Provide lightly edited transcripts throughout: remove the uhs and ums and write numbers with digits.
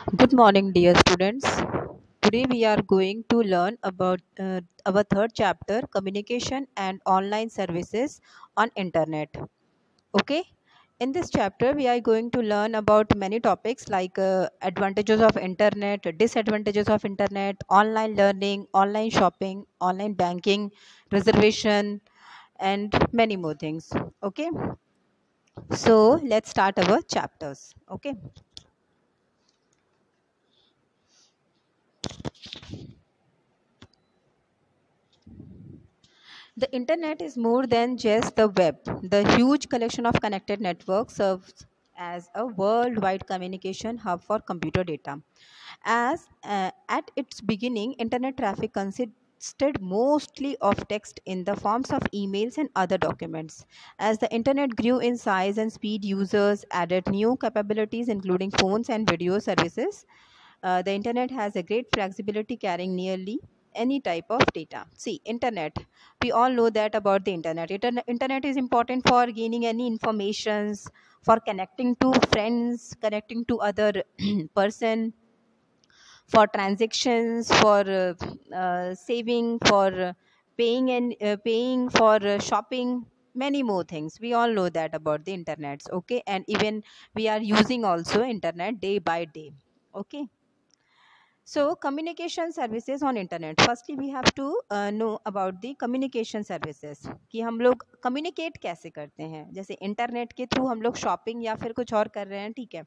Good morning, dear students. Today we are going to learn about our third chapter, communication and online services on internet. Okay. In this chapter, we are going to learn about many topics like advantages of internet, disadvantages of internet, online learning, online shopping, online banking, reservation, and many more things. Okay. So let's start our chapters. Okay. The internet is more than just the web. The huge collection of connected networks serves as a worldwide communication hub for computer data. As at its beginning, internet traffic consisted mostly of text in the forms of emails and other documents. As the internet grew in size and speed, users added new capabilities, including phones and video services. The internet has a great flexibility, carrying nearly any type of data. See, internet, we all know that about the internet. Internet is important for gaining any informations, for connecting to friends, connecting to other person, for transactions, for saving, for paying for shopping, many more things. We all know that about the internet. Okay, and even we are using also internet day by day. Okay. So communication services on internet firstly we have to know about the communication services कि हम लोग communicate कैसे करते हैं. जैसे internet के through हम लोग शॉपिंग या फिर कुछ और कर रहे हैं, ठीक है,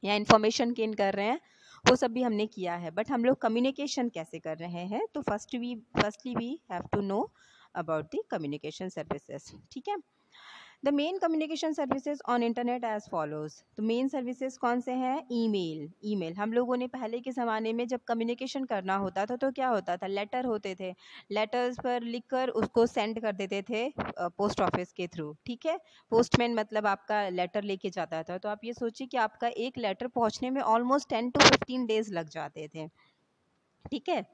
या इंफॉर्मेशन गेन कर रहे हैं, वो सब भी हमने किया है, बट हम लोग कम्युनिकेशन कैसे कर रहे हैं. तो firstly we have to know about the communication services. ठीक है. The main communication services on internet as follows. तो मेन सर्विसेज कौन से हैं? ईमेल. ईमेल हम लोगों ने पहले के ज़माने में जब कम्युनिकेशन करना होता था तो क्या होता था, लेटर होते थे, लेटर्स पर लिखकर उसको सेंड कर देते थे पोस्ट ऑफिस के थ्रू. ठीक है. पोस्टमैन मतलब आपका लेटर लेके जाता था. तो आप ये सोचिए कि आपका एक लेटर पहुंचने में ऑलमोस्ट 10 to 15 days लग जाते थे. ठीक है.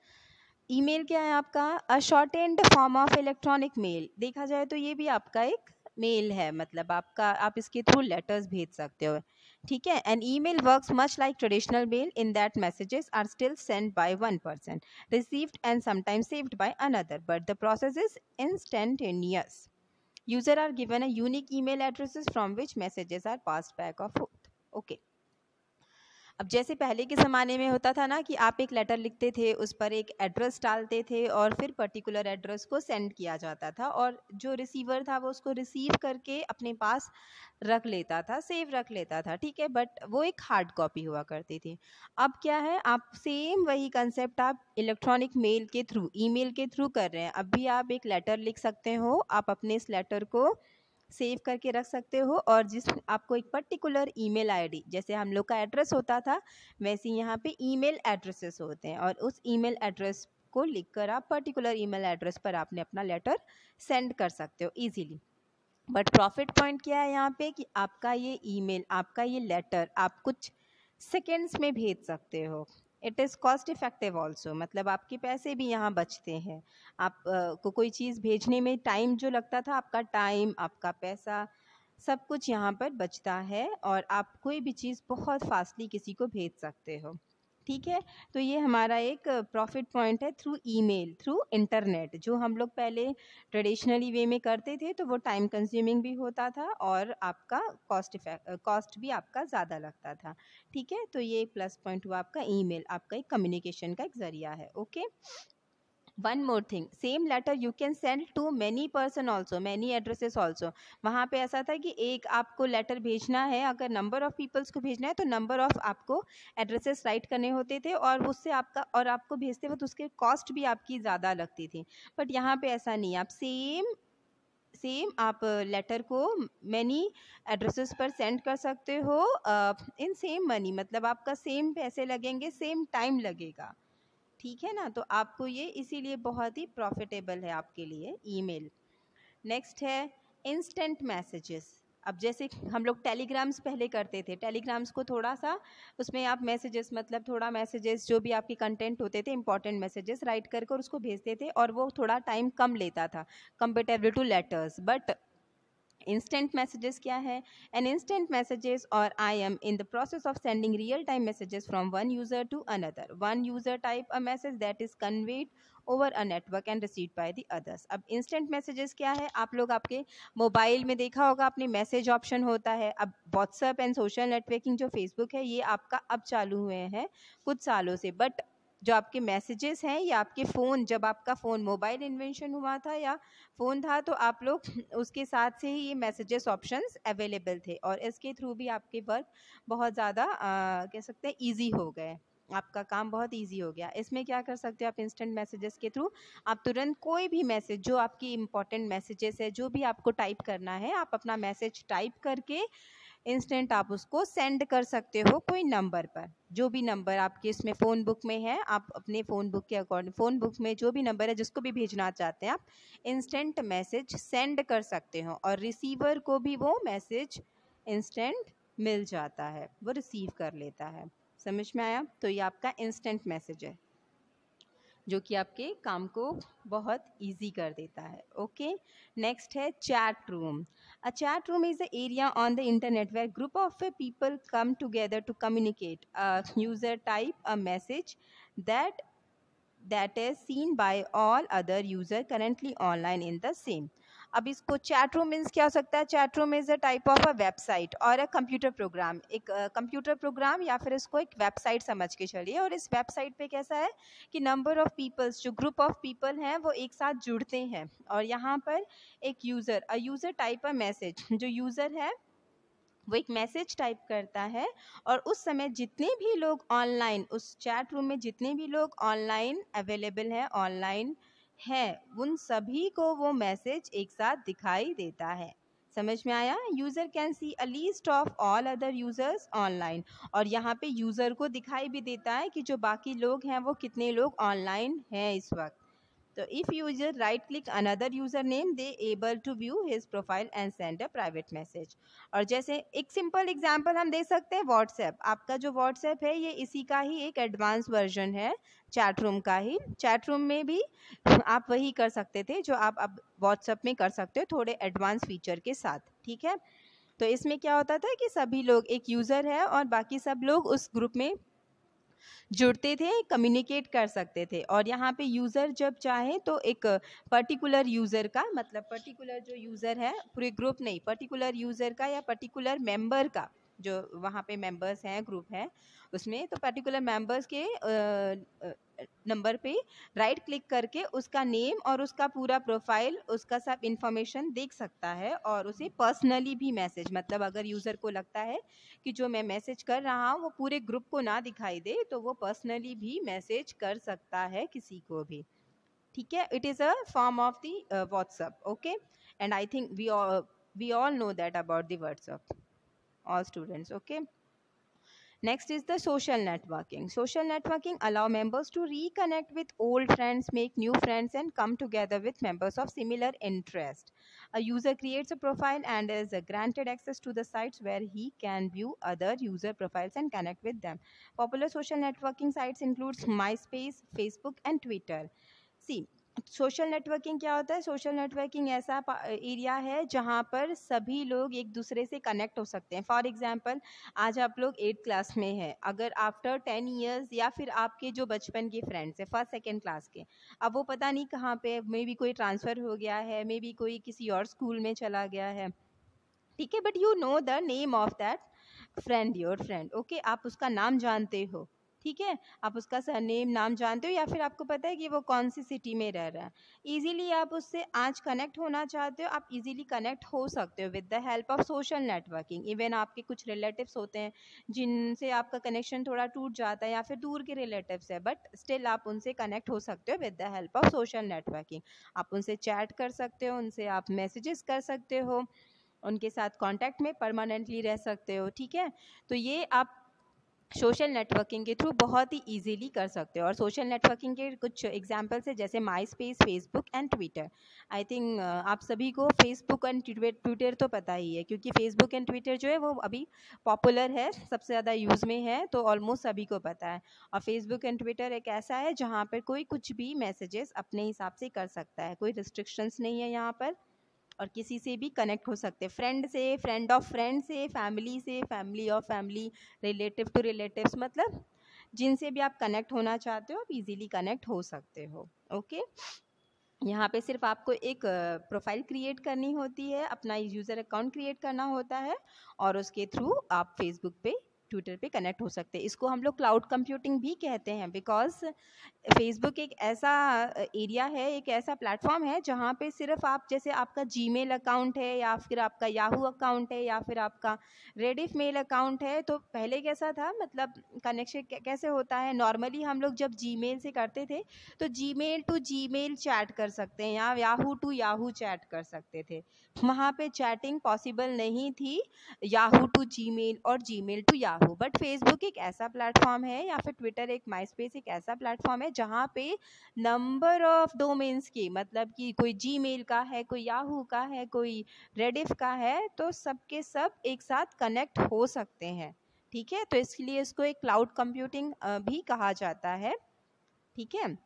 ईमेल क्या है आपका? A shortened form of electronic mail. देखा जाए तो ये भी आपका एक मेल है, मतलब आपका, आप इसके थ्रू लेटर्स भेज सकते हो. ठीक है. And email works much like traditional mail in that messages are still send by one person, received and sometimes saved by another, but the process is instantaneous. User are given a unique email addresses from which messages are passed back or forth. Okay. अब जैसे पहले के ज़माने में होता था ना कि आप एक लेटर लिखते थे, उस पर एक एड्रेस डालते थे और फिर पर्टिकुलर एड्रेस को सेंड किया जाता था, और जो रिसीवर था वो उसको रिसीव करके अपने पास रख लेता था, सेव रख लेता था. ठीक है. बट वो एक हार्ड कॉपी हुआ करती थी. अब क्या है, आप सेम वही कंसेप्ट आप इलेक्ट्रॉनिक मेल के थ्रू, ईमेल के थ्रू कर रहे हैं. अब भी आप एक लेटर लिख सकते हो, आप अपने इस लेटर को सेव करके रख सकते हो, और जिस आपको एक पर्टिकुलर ईमेल आईडी, जैसे हम लोग का एड्रेस होता था वैसे यहाँ पे ईमेल एड्रेसेस होते हैं, और उस ईमेल एड्रेस को लिखकर आप पर्टिकुलर ईमेल एड्रेस पर आपने अपना लेटर सेंड कर सकते हो इजीली. बट प्रॉफिट पॉइंट क्या है यहाँ पे कि आपका ये ईमेल, आपका ये लेटर आप कुछ सेकेंड्स में भेज सकते हो. It is cost effective also, मतलब आपके पैसे भी यहाँ बचते हैं. आप को कोई चीज़ भेजने में टाइम जो लगता था, आपका टाइम, आपका पैसा, सब कुछ यहाँ पर बचता है, और आप कोई भी चीज़ बहुत फास्टली किसी को भेज सकते हो. ठीक है. तो ये हमारा एक प्रॉफिट पॉइंट है थ्रू ईमेल, थ्रू इंटरनेट. जो हम लोग पहले ट्रेडिशनली वे में करते थे तो वो टाइम कंज्यूमिंग भी होता था, और आपका कॉस्ट भी आपका ज़्यादा लगता था. ठीक है. तो ये प्लस पॉइंट हुआ आपका ईमेल, आपका एक कम्युनिकेशन का एक ज़रिया है. Okay. One more thing, same letter you can send to many person also, many addresses also. वहाँ पे ऐसा था कि एक आपको लेटर भेजना है, अगर नंबर ऑफ पीपल्स को भेजना है तो नंबर ऑफ आपको एड्रेसेस राइट करने होते थे, और उससे आपका, और आपको भेजते वक्त उसके कॉस्ट भी आपकी ज़्यादा लगती थी. बट यहाँ पे ऐसा नहीं, आप सेम सेम आप लेटर को मैनी एड्रेसेस पर सेंड कर सकते हो इन सेम मनी, मतलब आपका सेम पैसे लगेंगे, सेम टाइम लगेगा. ठीक है ना. तो आपको ये इसीलिए बहुत ही प्रॉफिटेबल है आपके लिए ईमेल. नेक्स्ट है इंस्टेंट मैसेजेस. अब जैसे हम लोग टेलीग्राम्स पहले करते थे, टेलीग्राम्स को थोड़ा सा उसमें आप मैसेजेस, मतलब थोड़ा मैसेजेस जो भी आपके कंटेंट होते थे, इंपॉर्टेंट मैसेजेस राइट करके और उसको भेजते थे, और वो थोड़ा टाइम कम लेता था comparatively two letters. But Instant messages क्या है? An instant messages or I am in the process of sending real-time messages from one user to another. One user type a message that is conveyed over a network and received by the others. अब instant messages क्या है? आप लोग आपके mobile में देखा होगा आपने मैसेज ऑप्शन होता है. अब व्हाट्सएप एंड सोशल नेटवर्किंग जो फेसबुक है ये आपका अब चालू हुए हैं कुछ सालों से, बट जो आपके मैसेजेस हैं या आपके फ़ोन, जब आपका फ़ोन मोबाइल इन्वेंशन हुआ था या फ़ोन था तो आप लोग उसके साथ से ही ये मैसेजेस ऑप्शंस अवेलेबल थे और इसके थ्रू भी आपके वर्क बहुत ज़्यादा कह सकते हैं ईजी हो गए. आपका काम बहुत इजी हो गया. इसमें क्या कर सकते हो आप इंस्टेंट मैसेजेस के थ्रू? आप तुरंत कोई भी मैसेज जो आपकी इंपॉर्टेंट मैसेजेस है जो भी आपको टाइप करना है आप अपना मैसेज टाइप करके इंस्टेंट आप उसको सेंड कर सकते हो कोई नंबर पर. जो भी नंबर आपके इसमें फ़ोन बुक में है आप अपने फ़ोन बुक के अकॉर्डिंग फ़ोन बुक में जो भी नंबर है जिसको भी भेजना चाहते हैं आप इंस्टेंट मैसेज सेंड कर सकते हो और रिसीवर को भी वो मैसेज इंस्टेंट मिल जाता है, वो रिसीव कर लेता है. समझ में आया? तो ये आपका इंस्टेंट मैसेज है जो कि आपके काम को बहुत इजी कर देता है. ओके, नेक्स्ट है chat room. A chat room is a area on the internet where group of people come together to communicate. User type a message that is seen by all other user currently online in the same. अब इसको chat room means क्या हो सकता है? Chat room is a type of a website और a computer program. एक computer program या फिर इसको एक वेबसाइट समझ के चलिए. और इस वेबसाइट पे कैसा है कि नंबर ऑफ पीपल्स, जो ग्रुप ऑफ पीपल हैं वो एक साथ जुड़ते हैं और यहाँ पर एक यूज़र टाइप अ मैसेज. जो यूज़र है वो एक मैसेज टाइप करता है और उस समय जितने भी लोग ऑनलाइन उस चैट रूम में जितने भी लोग ऑनलाइन अवेलेबल हैं, ऑनलाइन है, उन सभी को वो मैसेज एक साथ दिखाई देता है. समझ में आया? User can see a list of all other users online. और यहाँ पे यूज़र को दिखाई भी देता है कि जो बाकी लोग हैं वो कितने लोग ऑनलाइन हैं इस वक्त. तो if user right click another username they able to view his profile and send a private message. और जैसे एक सिंपल एग्जांपल हम दे सकते हैं व्हाट्सएप. आपका जो व्हाट्सएप है ये इसी का ही एक एडवांस वर्जन है चैट रूम का ही. चैट रूम में भी आप वही कर सकते थे जो आप अब व्हाट्सएप में कर सकते हो थोड़े एडवांस फीचर के साथ. ठीक है, तो इसमें क्या होता था कि सभी लोग, एक यूज़र है और बाकी सब लोग उस ग्रुप में जुड़ते थे, कम्युनिकेट कर सकते थे. और यहाँ पे यूज़र जब चाहे तो एक पर्टिकुलर यूज़र का, मतलब पर्टिकुलर जो यूज़र है, पूरे ग्रुप नहीं, पर्टिकुलर यूज़र का या पर्टिकुलर मेंबर का, जो वहाँ पे मेंबर्स हैं ग्रुप है उसमें, तो पर्टिकुलर मेंबर्स के नंबर पे राइट क्लिक करके उसका नेम और उसका पूरा प्रोफाइल, उसका सब इंफॉर्मेशन देख सकता है और उसे पर्सनली भी मैसेज, मतलब अगर यूज़र को लगता है कि जो मैं मैसेज कर रहा हूँ वो पूरे ग्रुप को ना दिखाई दे तो वो पर्सनली भी मैसेज कर सकता है किसी को भी. ठीक है, it is a form of the WhatsApp. Okay, and I think we all know that about the WhatsApp, all students. Okay, next is the social networking. Social networking allow members to reconnect with old friends, make new friends and come together with members of similar interest. A user creates a profile and is granted access to the sites where he can view other user profiles and connect with them. Popular social networking sites includes MySpace, Facebook and Twitter. See, social networking क्या होता है? Social networking ऐसा area है जहाँ पर सभी लोग एक दूसरे से कनेक्ट हो सकते हैं. फॉर एग्जांपल, आज आप लोग 8th क्लास में हैं, अगर आफ्टर 10 ईयर्स या फिर आपके जो बचपन के फ्रेंड्स हैं फर्स्ट सेकेंड क्लास के, अब वो पता नहीं कहाँ पे, मे बी कोई ट्रांसफ़र हो गया है, मे बी कोई किसी और स्कूल में चला गया है. ठीक है, but you know the name of that friend, your friend. Okay, आप उसका नाम जानते हो. ठीक है, आप उसका सरनेम नाम जानते हो या फिर आपको पता है कि वो कौन सी सिटी में रह रहा है. इजीली आप उससे आज कनेक्ट होना चाहते हो, आप इजीली कनेक्ट हो सकते हो with the help of social networking. Even आपके कुछ रिलेटिव्स होते हैं जिनसे आपका कनेक्शन थोड़ा टूट जाता है या फिर दूर के रिलेटिव्स है, बट स्टिल आप उनसे कनेक्ट हो सकते हो with the help of social networking. आप उनसे चैट कर सकते हो, उनसे आप मैसेजेस कर सकते हो, उनके साथ कांटेक्ट में परमानेंटली रह सकते हो. ठीक है, तो ये आप सोशल नेटवर्किंग के थ्रू बहुत ही इजीली कर सकते हो. और सोशल नेटवर्किंग के कुछ एग्जांपल्स है जैसे माई space, Facebook and Twitter. I think आप सभी को फेसबुक एंड ट्विटर तो पता ही है, क्योंकि फेसबुक एंड ट्विटर जो है वो अभी पॉपुलर है, सबसे ज़्यादा यूज़ में है, तो ऑलमोस्ट सभी को पता है. और फेसबुक एंड ट्विटर एक ऐसा है जहाँ पर कोई कुछ भी मैसेजेस अपने हिसाब से कर सकता है, कोई रिस्ट्रिक्शंस नहीं है यहाँ पर. और किसी से भी कनेक्ट हो सकते हैं, फ्रेंड से, फ्रेंड ऑफ फ्रेंड से, family of family, relative to relatives, मतलब जिनसे भी आप कनेक्ट होना चाहते हो आप इजीली कनेक्ट हो सकते हो। ओके, यहाँ पे सिर्फ आपको एक प्रोफाइल क्रिएट करनी होती है, अपना यूज़र अकाउंट क्रिएट करना होता है और उसके थ्रू आप फेसबुक पे, ट्विटर पे कनेक्ट हो सकते हैं। इसको हम लोग क्लाउड कंप्यूटिंग भी कहते हैं, बिकॉज फेसबुक एक ऐसा एरिया है, एक ऐसा प्लेटफॉर्म है जहाँ पे सिर्फ आप, जैसे आपका जीमेल अकाउंट है या फिर आपका याहू अकाउंट है या फिर आपका रेडिफ मेल अकाउंट है, तो पहले कैसा था, मतलब कनेक्शन कैसे होता है, नॉर्मली हम लोग जब जीमेल से करते थे तो जीमेल टू जीमेल चैट कर सकते हैं या याहू टू याहू चैट कर सकते थे, वहाँ पे चैटिंग पॉसिबल नहीं थी याहू टू जीमेल और Gmail to Yahoo. But Facebook एक ऐसा प्लेटफॉर्म है या फिर ट्विटर, एक माइस्पेस एक ऐसा प्लेटफॉर्म है जहाँ पे नंबर ऑफ डोमेन्स की, मतलब कि कोई जीमेल का है, कोई याहू का है, कोई रेडिफ का है, तो सबके सब एक साथ कनेक्ट हो सकते हैं। ठीक है, तो इसलिए इसको एक क्लाउड कंप्यूटिंग भी कहा जाता है। ठीक है,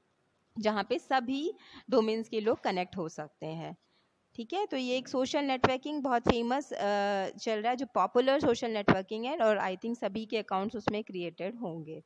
जहाँ पे सभी डोमेन्स के लोग कनेक्ट हो सकते हैं। ठीक है, तो ये एक सोशल नेटवर्किंग बहुत फेमस चल रहा है, जो पॉपुलर सोशल नेटवर्किंग है, और आई थिंक सभी के अकाउंट्स उसमें क्रिएटेड होंगे।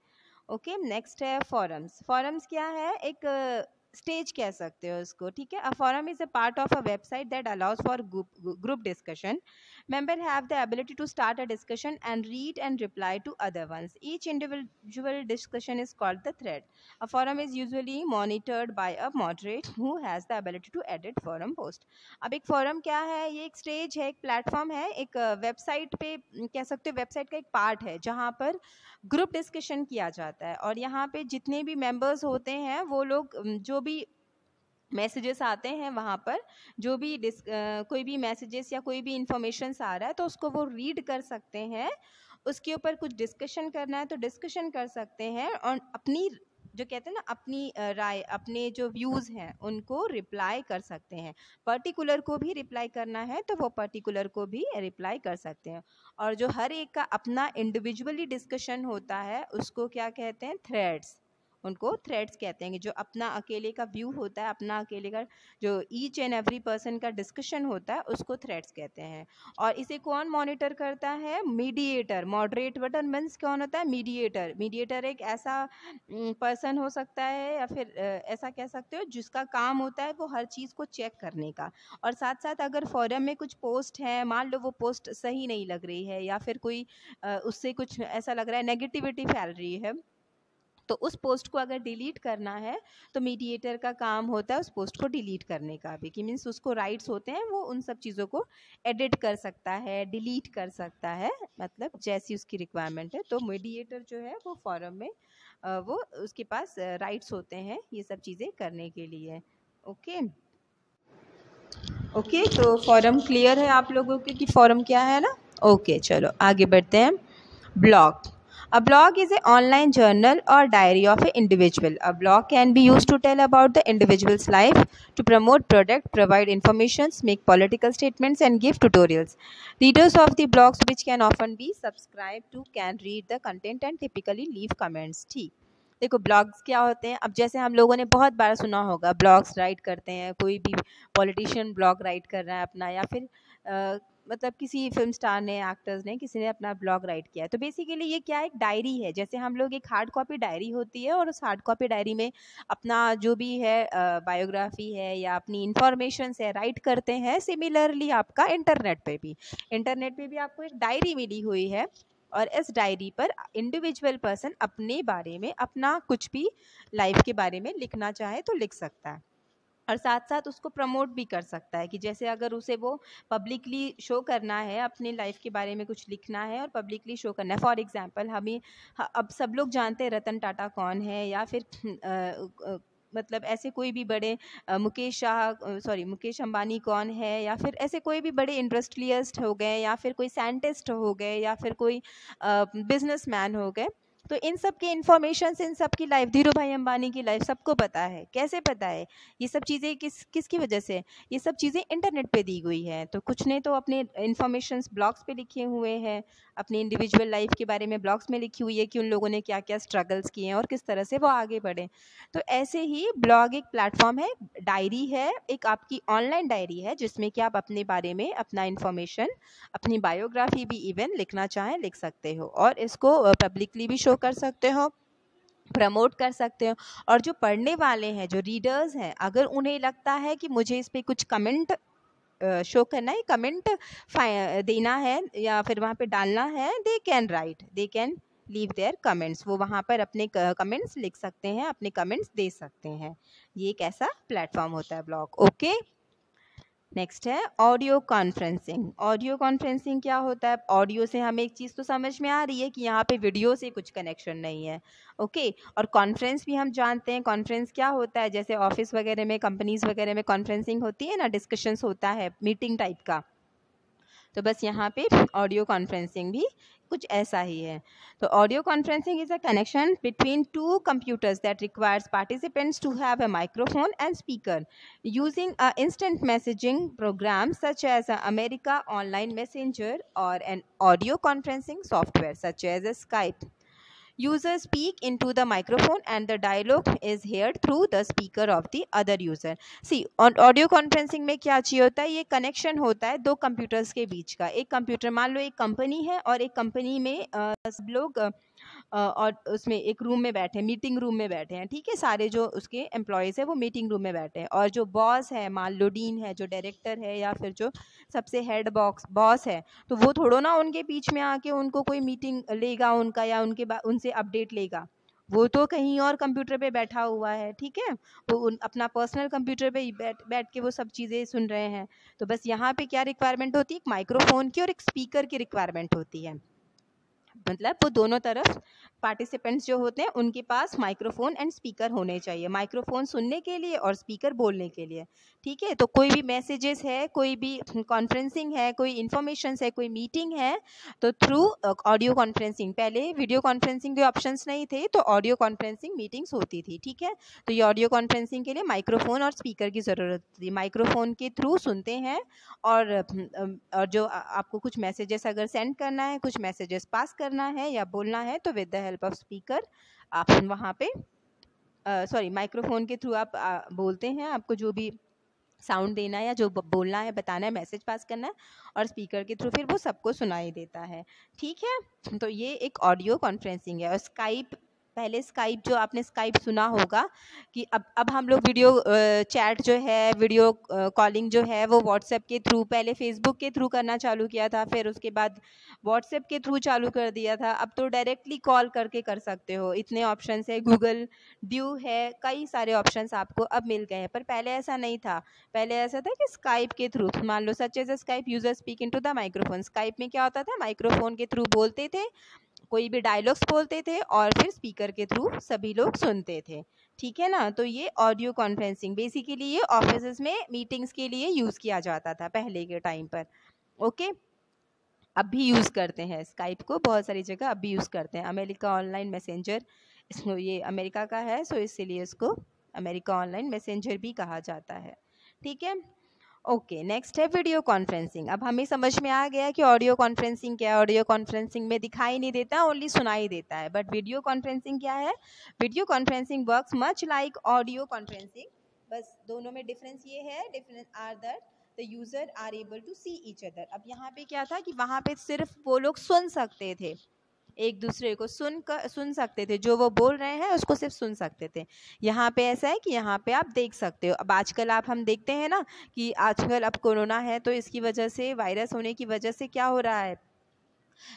ओके, नेक्स्ट है फॉरम्स। फॉरम्स क्या है, एक स्टेज कह सकते हो उसको। ठीक है, a forum is a part of a website that allows for group discussion. Members have the ability to start a discussion and read and reply to other ones. Each individual discussion is called the thread. A forum is usually monitored by a moderator who has the ability to edit forum post. अब एक forum क्या है, ये एक stage है, एक platform है, एक वेबसाइट पे कह सकते हो, वेबसाइट का एक पार्ट है जहाँ पर ग्रुप डिस्कशन किया जाता है, और यहाँ पे जितने भी मेंबर्स होते हैं वो लोग जो भी मैसेजेस आते हैं वहाँ पर, जो भी कोई भी मैसेजेस या कोई भी इंफॉर्मेशन आ रहा है तो उसको वो रीड कर सकते हैं, उसके ऊपर कुछ डिस्कशन करना है तो डिस्कशन कर सकते हैं, और अपनी जो कहते हैं ना, अपनी राय, अपने जो व्यूज़ हैं उनको रिप्लाई कर सकते हैं। पर्टिकुलर को भी रिप्लाई करना है तो वो पर्टिकुलर को भी रिप्लाई कर सकते हैं, और जो हर एक का अपना इंडिविजुअली डिस्कशन होता है उसको क्या कहते हैं, थ्रेड्स, उनको थ्रेड्स कहते हैं। कि जो अपना अकेले का व्यू होता है, अपना अकेले का जो ईच एंड एवरी पर्सन का डिस्कशन होता है उसको थ्रेड्स कहते हैं। और इसे कौन मॉनिटर करता है, मीडिएटर। मॉडरेटर मीन्स कौन होता है, मीडिएटर। मीडिएटर एक ऐसा पर्सन हो सकता है या फिर ऐसा कह सकते हो जिसका काम होता है वो हर चीज़ को चेक करने का, और साथ साथ अगर फोरम में कुछ पोस्ट है, मान लो वो पोस्ट सही नहीं लग रही है या फिर कोई उससे कुछ ऐसा लग रहा है नेगेटिविटी फैल रही है, तो उस पोस्ट को अगर डिलीट करना है तो मीडिएटर का काम होता है उस पोस्ट को डिलीट करने का भी, कि मीन्स उसको राइट्स होते हैं, वो उन सब चीज़ों को एडिट कर सकता है, डिलीट कर सकता है, मतलब जैसी उसकी रिक्वायरमेंट है। तो मीडिएटर जो है वो फोरम में वो उसके पास राइट्स होते हैं ये सब चीज़ें करने के लिए। ओके ओके, तो फोरम क्लियर है आप लोगों के कि फोरम क्या है ना। ओके, चलो आगे बढ़ते हैं। Blog. A blog is an online journal or diary of an individual. A blog can be used to tell about the individual's life, to promote product, provide informations, make political statements, and give tutorials. Readers of the blogs, which can often be subscribed to, can read the content and typically leave comments. ठीक, देखो blogs क्या होते हैं। अब जैसे हम लोगों ने बहुत बार सुना होगा, ब्लॉग्स राइट करते हैं, कोई भी पॉलिटिशियन ब्लॉग राइट कर रहा है अपना, या फिर मतलब किसी फिल्म स्टार ने, एक्टर्स ने, किसी ने अपना ब्लॉग राइट किया है। तो बेसिकली ये क्या है, एक डायरी है। जैसे हम लोग एक हार्ड कॉपी डायरी होती है और उस हार्ड कॉपी डायरी में अपना जो भी है बायोग्राफी है या अपनी इंफॉर्मेशन है राइट करते हैं। सिमिलरली आपका इंटरनेट पे भी आपको एक डायरी मिली हुई है, और इस डायरी पर इंडिविजुअल पर्सन अपने बारे में, अपना कुछ भी लाइफ के बारे में लिखना चाहे तो लिख सकता है, और साथ साथ उसको प्रमोट भी कर सकता है। कि जैसे अगर उसे वो पब्लिकली शो करना है, अपने लाइफ के बारे में कुछ लिखना है और पब्लिकली शो करना है। फॉर एग्जांपल हमें अब सब लोग जानते हैं रतन टाटा कौन है, या फिर मतलब ऐसे कोई भी बड़े मुकेश अंबानी कौन है, या फिर ऐसे कोई भी बड़े इंडस्ट्रियलिस्ट हो गए, या फिर कोई साइंटिस्ट हो गए, या फिर कोई बिजनेसमैन हो गए। तो इन सब के इन्फॉर्मेशन, इन सब की लाइफ, धीरू भाई अंबानी की लाइफ सबको पता है। कैसे पता है? ये सब चीज़ें किसकी वजह से? ये सब चीज़ें इंटरनेट पे दी गई है। तो कुछ ने तो अपने इन्फॉर्मेशंस ब्लॉग्स पे लिखे हुए हैं, अपनी इंडिविजुअल लाइफ के बारे में ब्लॉग्स में लिखी हुई है कि उन लोगों ने क्या क्या स्ट्रगल्स किए हैं और किस तरह से वो आगे बढ़े। तो ऐसे ही ब्लॉग एक प्लेटफॉर्म है, डायरी है, एक आपकी ऑनलाइन डायरी है जिसमें कि आप अपने बारे में अपना इन्फॉर्मेशन, अपनी बायोग्राफी भी इवन लिखना चाहें लिख सकते हो, और इसको पब्लिकली भी शो कर सकते हो, प्रमोट कर सकते हो। और जो पढ़ने वाले हैं, जो रीडर्स हैं, अगर उन्हें लगता है कि मुझे इस पर कुछ कमेंट शो करना है, कमेंट देना है या फिर वहाँ पे डालना है, they can write, they can leave their comments. वो वहाँ पर अपने कमेंट्स लिख सकते हैं, अपने कमेंट्स दे सकते हैं। ये एक ऐसा प्लेटफॉर्म होता है ब्लॉग। ओके, नेक्स्ट है ऑडियो कॉन्फ्रेंसिंग। ऑडियो कॉन्फ्रेंसिंग क्या होता है? ऑडियो से हमें एक चीज़ तो समझ में आ रही है कि यहाँ पे वीडियो से कुछ कनेक्शन नहीं है। ओके, और कॉन्फ्रेंस भी हम जानते हैं, कॉन्फ्रेंस क्या होता है? जैसे ऑफिस वगैरह में, कंपनीज वगैरह में कॉन्फ्रेंसिंग होती है ना, डिस्कशंस होता है, मीटिंग टाइप का। तो बस यहाँ पे ऑडियो कॉन्फ्रेंसिंग भी कुछ ऐसा ही है। तो audio conferencing is a connection between two computers that requires participants to have a microphone and speaker using a instant messaging program such as America online messenger और an audio conferencing software such as a Skype. Users speak into the microphone and the dialogue is heard through the speaker of the other user. See, on audio conferencing में क्या चाहिए होता है? ये connection होता है दो कंप्यूटर्स के बीच का। एक कंप्यूटर, मान लो एक कंपनी है और एक कंपनी में सब लोग और उसमें एक रूम में बैठे, मीटिंग रूम में बैठे हैं, ठीक है, सारे जो उसके एम्प्लॉयज़ है वो मीटिंग रूम में बैठे हैं, और जो बॉस है, मान लो डीन है, जो डायरेक्टर है, या फिर जो सबसे हेड बॉस है, तो वो थोड़ो ना उनके बीच में आके उनको कोई मीटिंग लेगा उनका, या उनसे अपडेट लेगा। वो तो कहीं और कंप्यूटर पे बैठा हुआ है, ठीक है, वो अपना पर्सनल कंप्यूटर पे ही बैठ के वो सब चीज़ें सुन रहे हैं। तो बस यहाँ पे क्या रिक्वायरमेंट होती है? एक माइक्रोफोन की और एक स्पीकर की रिक्वायरमेंट होती है। मतलब वो दोनों तरफ पार्टिसिपेंट्स जो होते हैं उनके पास माइक्रोफोन एंड स्पीकर होने चाहिए, माइक्रोफोन सुनने के लिए और स्पीकर बोलने के लिए, ठीक है। तो कोई भी मैसेजेस है, कोई भी कॉन्फ्रेंसिंग है, कोई इन्फॉर्मेशन है, कोई मीटिंग है, तो थ्रू ऑडियो कॉन्फ्रेंसिंग, पहले वीडियो कॉन्फ्रेंसिंग के ऑप्शंस नहीं थे, तो ऑडियो कॉन्फ्रेंसिंग मीटिंग्स होती थी, ठीक है। तो ये ऑडियो कॉन्फ्रेंसिंग के लिए माइक्रोफोन और स्पीकर की ज़रूरत होती है। माइक्रोफोन के थ्रू सुनते हैं, और जो आपको कुछ मैसेजेस अगर सेंड करना है, कुछ मैसेजेस पास करना है या बोलना है, तो with the help of speaker आप वहाँ पे सॉरी माइक्रोफोन के थ्रू आप बोलते हैं, आपको जो भी साउंड देना है या जो बोलना है, बताना है, मैसेज पास करना है, और स्पीकर के थ्रू फिर वो सबको सुनाई देता है, ठीक है। तो ये एक ऑडियो कॉन्फ्रेंसिंग है। और स्काइप, पहले स्काइप, जो आपने स्काइप सुना होगा कि अब हम लोग वीडियो चैट जो है, वीडियो कॉलिंग जो है, वो व्हाट्सएप के थ्रू, पहले फेसबुक के थ्रू करना चालू किया था, फिर उसके बाद व्हाट्सएप के थ्रू चालू कर दिया था। अब तो डायरेक्टली कॉल करके कर सकते हो, इतने ऑप्शंस है, गूगल ड्यू है, कई सारे ऑप्शंस आपको अब मिल गए हैं। पर पहले ऐसा नहीं था। पहले ऐसा था कि स्काइप के थ्रू, मान लो such as Skype user speak into the microphone, Skype में क्या होता था? माइक्रोफोन के थ्रू बोलते थे, कोई भी डायलॉग्स बोलते थे, और फिर स्पीकर के थ्रू सभी लोग सुनते थे, ठीक है ना। तो ये ऑडियो कॉन्फ्रेंसिंग बेसिकली ये ऑफिस में मीटिंग्स के लिए यूज़ किया जाता था पहले के टाइम पर। ओके, अब भी यूज़ करते हैं स्काइप को, बहुत सारी जगह अब भी यूज़ करते हैं। अमेरिका ऑनलाइन मैसेंजर, इसको, ये अमेरिका का है, सो इसीलिए इसको अमेरिका ऑनलाइन मैसेंजर भी कहा जाता है, ठीक है। ओके, नेक्स्ट है वीडियो कॉन्फ्रेंसिंग। अब हमें समझ में आ गया कि ऑडियो कॉन्फ्रेंसिंग क्या है। ऑडियो कॉन्फ्रेंसिंग में दिखाई नहीं देता, ओनली सुनाई देता है। बट वीडियो कॉन्फ्रेंसिंग क्या है? Video conferencing works much like audio conferencing, बस दोनों में डिफरेंस ये है, difference are that the user are able to see each other. अब यहाँ पे क्या था कि वहाँ पे सिर्फ वो लोग सुन सकते थे, एक दूसरे को सुन सकते थे, जो वो बोल रहे हैं उसको सिर्फ सुन सकते थे। यहाँ पे ऐसा है कि यहाँ पे आप देख सकते हो। अब आजकल हम देखते हैं ना कि आजकल अब कोरोना है, तो इसकी वजह से, वायरस होने की वजह से क्या हो रहा है,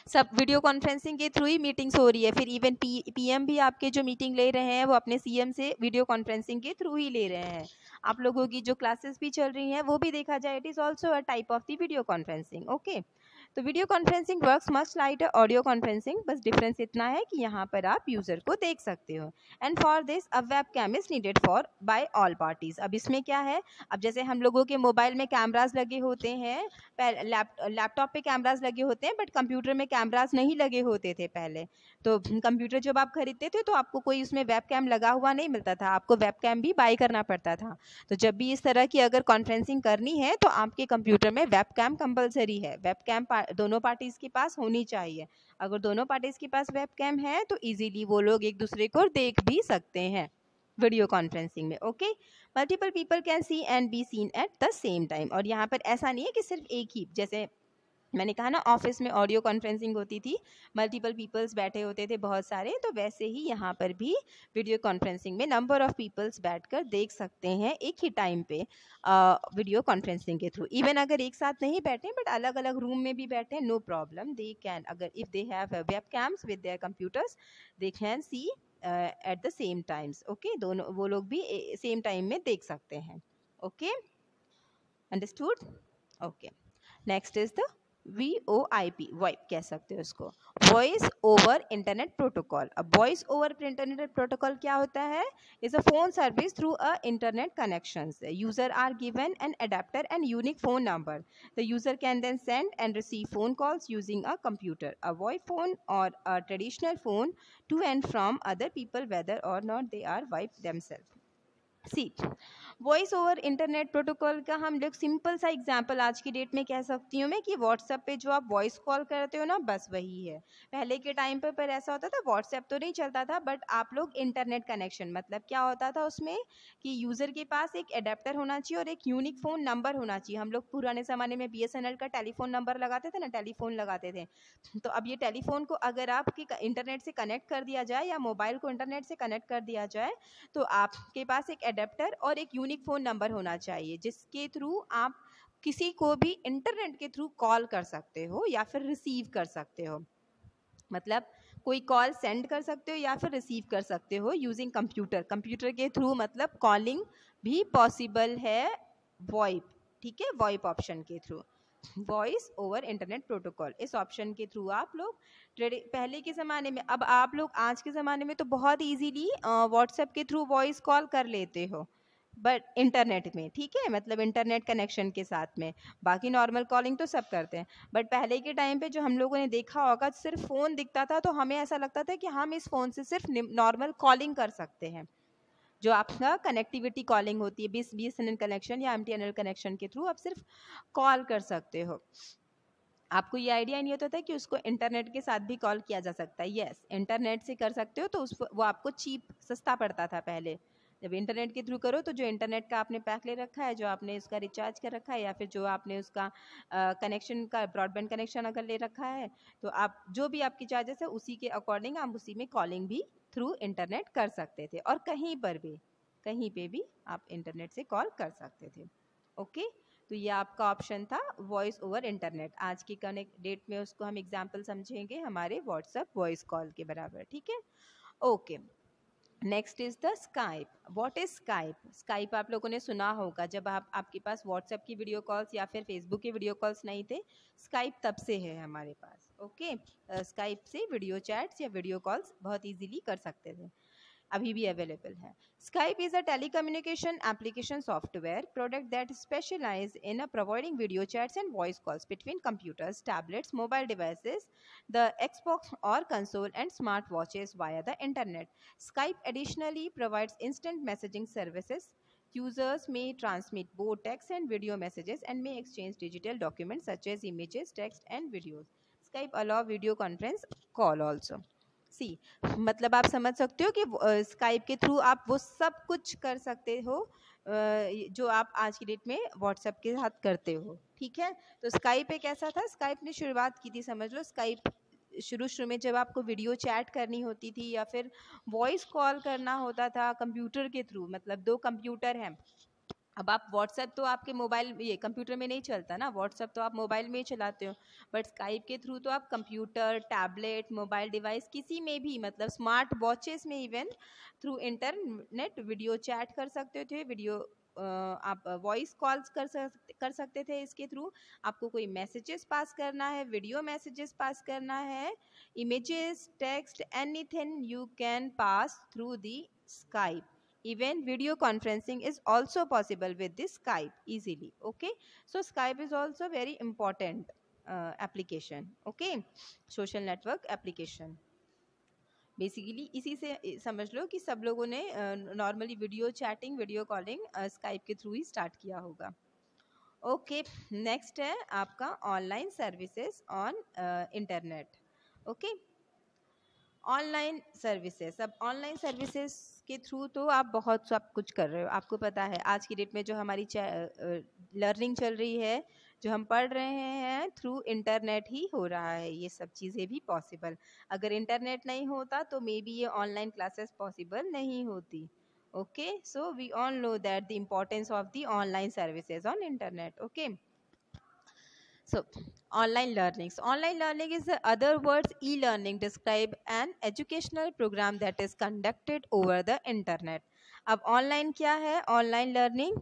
सब वीडियो कॉन्फ्रेंसिंग के थ्रू ही मीटिंग्स हो रही है। फिर इवन पीएम भी आपके जो मीटिंग ले रहे हैं वो अपने सीएम से वीडियो कॉन्फ्रेंसिंग के थ्रू ही ले रहे हैं। आप लोगों की जो क्लासेस भी चल रही हैं वो भी देखा जाए, it is also a type of the video conferencing. Okay, तो video conferencing works much like audio conferencing, बस डिफरेंस इतना है कि यहाँ पर आप यूज़र को देख सकते हो। And for this a webcam is needed for by all parties. अब इसमें क्या है, अब जैसे हम लोगों के मोबाइल में कैमराज लगे होते हैं, लैपटॉप पे कैमराज लगे होते हैं, बट कंप्यूटर में कैमराज नहीं लगे होते थे पहले। तो कंप्यूटर जब आप खरीदते थे तो आपको कोई उसमें वेब कैम लगा हुआ नहीं मिलता था, आपको वेब कैम भी बाय करना पड़ता था। तो जब भी इस तरह की अगर कॉन्फ्रेंसिंग करनी है तो आपके कंप्यूटर में वेब कैम कंपल्सरी है। वेब कैम दोनों पार्टीज़ के पास होनी चाहिए। अगर दोनों पार्टीज़ के पास वेब कैम है तो ईजिली वो लोग एक दूसरे को देख भी सकते हैं वीडियो कॉन्फ्रेंसिंग में। Okay, multiple people can see and be seen at the same time. और यहाँ पर ऐसा नहीं है कि सिर्फ एक ही, जैसे मैंने कहा ना ऑफिस में ऑडियो कॉन्फ्रेंसिंग होती थी, मल्टीपल पीपल्स बैठे होते थे बहुत सारे, तो वैसे ही यहाँ पर भी वीडियो कॉन्फ्रेंसिंग में नंबर ऑफ पीपल्स बैठकर देख सकते हैं एक ही टाइम पे वीडियो कॉन्फ्रेंसिंग के थ्रू। इवन अगर एक साथ नहीं बैठे बट अलग अलग रूम में भी बैठे, नो प्रॉब्लम, दे कैन, अगर if they have web camps with their computers, they can see at the same times. Okay, दोनों वो लोग भी सेम टाइम में देख सकते हैं। Okay, understood. Okay, next is the VoIP, VoIP कह सकते हो उसको, वॉइस ओवर इंटरनेट प्रोटोकॉल। अब वॉइस ओवर इंटरनेट प्रोटोकॉल क्या होता है? Is a phone service through a internet connections. User are given an adapter and unique phone number. The user can then send and receive phone calls using a computer, a voice phone और a traditional phone, to and from other people weather और not they are wipe themself. See, voice over internet protocol का हम लोग simple सा example आज की date में कह सकती हूँ मैं कि व्हाट्सएप पे जो आप वॉइस कॉल करते हो ना, बस वही है। पहले के टाइम पर ऐसा होता था, व्हाट्सएप तो नहीं चलता था बट आप लोग इंटरनेट कनेक्शन, मतलब क्या होता था उसमें कि यूज़र के पास एक एडेप्टर होना चाहिए और एक यूनिक फ़ोन नंबर होना चाहिए। हम लोग पुराने ज़माने में BSNL का टेलीफोन नंबर लगाते थे ना, टेलीफोन लगाते थे। तो अब ये टेलीफोन को अगर आपके इंटरनेट से कनेक्ट कर दिया जाए या मोबाइल को इंटरनेट से कनेक्ट कर दिया जाए तो आपके पास एक एडेप्टर और एक यूनिक फ़ोन नंबर होना चाहिए जिसके थ्रू आप किसी को भी इंटरनेट के थ्रू कॉल कर सकते हो या फिर रिसीव कर सकते हो। मतलब कोई कॉल सेंड कर सकते हो या फिर रिसीव कर सकते हो यूजिंग कंप्यूटर। कंप्यूटर के थ्रू मतलब कॉलिंग भी पॉसिबल है वॉइप, ठीक है, वॉइप ऑप्शन के through, voice over internet protocol. इस ऑप्शन के थ्रू आप लोग पहले के ज़माने में, अब आप लोग आज के ज़माने में तो बहुत इजीली व्हाट्सएप के थ्रू वॉइस कॉल कर लेते हो, बट इंटरनेट में, ठीक है, मतलब इंटरनेट कनेक्शन के साथ में। बाकी नॉर्मल कॉलिंग तो सब करते हैं, बट पहले के टाइम पे जो हम लोगों ने देखा होगा, सिर्फ फ़ोन दिखता था तो हमें ऐसा लगता था कि हम इस फ़ोन से सिर्फ नॉर्मल कॉलिंग कर सकते हैं। जो आपका कनेक्टिविटी कॉलिंग होती है, BSNL कनेक्शन या MTNL कनेक्शन के थ्रू आप सिर्फ कॉल कर सकते हो। आपको ये आइडिया नहीं होता था कि उसको इंटरनेट के साथ भी कॉल किया जा सकता है। यस, इंटरनेट से कर सकते हो, तो वो आपको चीप, सस्ता पड़ता था पहले। जब इंटरनेट के थ्रू करो तो जो इंटरनेट का आपने पैक ले रखा है, जो आपने उसका रिचार्ज कर रखा है या फिर जो आपने उसका कनेक्शन का ब्रॉडबैंड कनेक्शन अगर ले रखा है, तो आप जो भी आपकी चार्जेस है उसी के अकॉर्डिंग आप उसी में कॉलिंग भी थ्रू इंटरनेट कर सकते थे, और कहीं पर भी, कहीं पे भी आप इंटरनेट से कॉल कर सकते थे। ओके, तो ये आपका ऑप्शन था वॉइस ओवर इंटरनेट। आज की कनेक्ट डेट में उसको हम एग्जाम्पल समझेंगे हमारे व्हाट्सएप वॉइस कॉल के बराबर, ठीक है। Okay, next is the Skype. What is Skype? Skype आप लोगों ने सुना होगा, जब आपके पास व्हाट्सएप की वीडियो कॉल्स या फिर फेसबुक की वीडियो कॉल्स नहीं थे, स्काइप तब से है हमारे पास। ओके, स्काइप से वीडियो चैट्स या वीडियो कॉल्स बहुत इजीली कर सकते थे, अभी भी अवेलेबल है। Skype is a telecommunication application software product that specializes in providing video chats and voice calls between computers, tablets, mobile devices, the Xbox or console, and smartwatches via the internet. Skype additionally provides instant messaging services. Users may transmit both text and video messages and may exchange digital documents such as images, text, and videos. Skype allow video conference call also. सी, मतलब आप समझ सकते हो कि Skype के through आप वो सब कुछ कर सकते हो जो आप आज की डेट में व्हाट्सएप के साथ करते हो, ठीक है। तो स्काइप एक ऐसा था, स्काइप ने शुरुआत की थी, समझ लो स्काइप शुरू में जब आपको वीडियो चैट करनी होती थी या फिर वॉइस कॉल करना होता था कंप्यूटर के थ्रू, मतलब दो कंप्यूटर हैं। अब आप व्हाट्सएप तो आपके मोबाइल, ये कंप्यूटर में नहीं चलता ना, व्हाट्सएप तो आप मोबाइल में ही चलाते हो, बट स्काइप के थ्रू तो आप कंप्यूटर, टैबलेट, मोबाइल डिवाइस किसी में भी, मतलब स्मार्ट वॉचेस में even through internet video chat कर सकते थे, वीडियो आप वॉइस कॉल्स कर सकते थे इसके थ्रू। आपको कोई मैसेजेस पास करना है, वीडियो मैसेजेस पास करना है, images, text, anything you can pass through the Skype. Even video conferencing is also possible with this Skype easily. Okay, so Skype is also very important application. Okay, social network application. Basically इसी से समझ लो कि सब लोगों ने normally video chatting, video calling Skype के through ही start किया होगा. ओके, नेक्स्ट है आपका online services on internet. Okay, online services. अब ऑनलाइन सर्विसेज के थ्रू तो आप बहुत सब कुछ कर रहे हो. आपको पता है आज की डेट में जो हमारी लर्निंग चल रही है, जो हम पढ़ रहे हैं, थ्रू इंटरनेट ही हो रहा है. ये सब चीज़ें भी पॉसिबल. अगर इंटरनेट नहीं होता तो मे बी ये ऑनलाइन क्लासेस पॉसिबल नहीं होती. Okay, so we all know that the importance of the online services on internet. Okay, so online learning. So online learning is, the other words, e-learning, describe an educational program that is conducted over the internet. अब online क्या है? online learning,